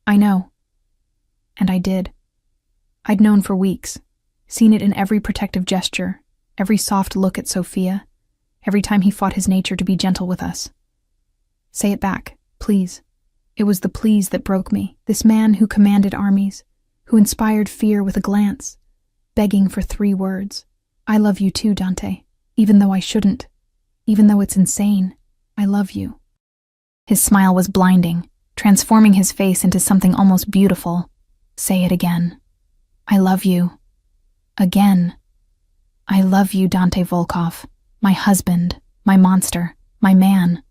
Speaker 1: "I know." And I did. I'd known for weeks, seen it in every protective gesture, every soft look at Sophia, every time he fought his nature to be gentle with us. "Say it back, please." It was the please that broke me. This man who commanded armies, who inspired fear with a glance, begging for 3 words. "I love you too, Dante, even though I shouldn't, even though it's insane. I love you." His smile was blinding, transforming his face into something almost beautiful. "Say it again. I love you. Again. I love you, Dante Volkov, my husband, my monster, my man."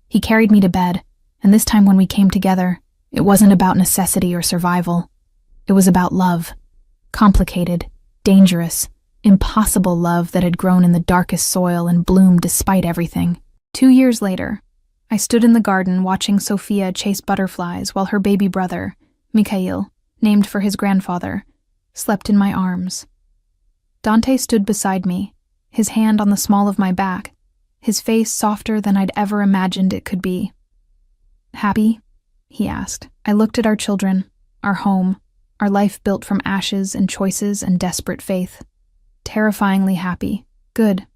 Speaker 1: He carried me to bed, and this time when we came together, it wasn't about necessity or survival. It was about love. Complicated, dangerous, impossible love that had grown in the darkest soil and bloomed despite everything. 2 years later, I stood in the garden watching Sophia chase butterflies while her baby brother, Mikhail, named for his grandfather, slept in my arms. Dante stood beside me, his hand on the small of my back, his face softer than I'd ever imagined it could be. "Happy?" he asked. I looked at our children, our home, our life built from ashes and choices and desperate faith. Terrifyingly happy. Good.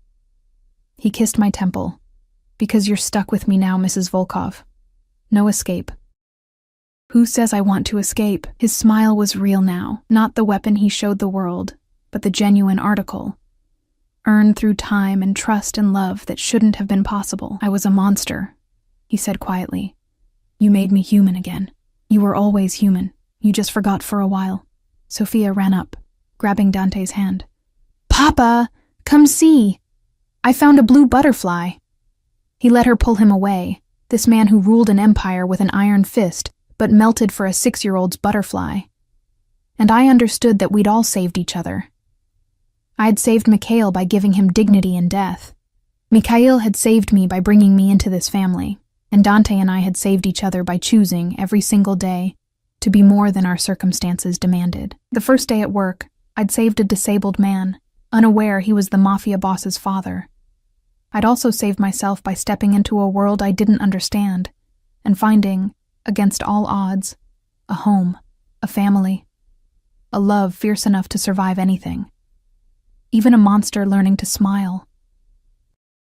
Speaker 1: He kissed my temple. "Because you're stuck with me now, Mrs. Volkov. No escape." "Who says I want to escape?" His smile was real now, not the weapon he showed the world, but the genuine article. Earned through time and trust and love that shouldn't have been possible. "I was a monster," he said quietly. "You made me human again. You were always human. You just forgot for a while." Sophia ran up, grabbing Dante's hand. "Papa, come see! I found a blue butterfly." He let her pull him away, this man who ruled an empire with an iron fist, but melted for a 6-year-old's butterfly. And I understood that we'd all saved each other. I had saved Mikhail by giving him dignity in death. Mikhail had saved me by bringing me into this family, and Dante and I had saved each other by choosing, every single day, to be more than our circumstances demanded. The first day at work, I'd saved a disabled man, unaware he was the Mafia boss's father. I'd also saved myself by stepping into a world I didn't understand, and finding, against all odds, a home, a family, a love fierce enough to survive anything. Even a monster learning to smile.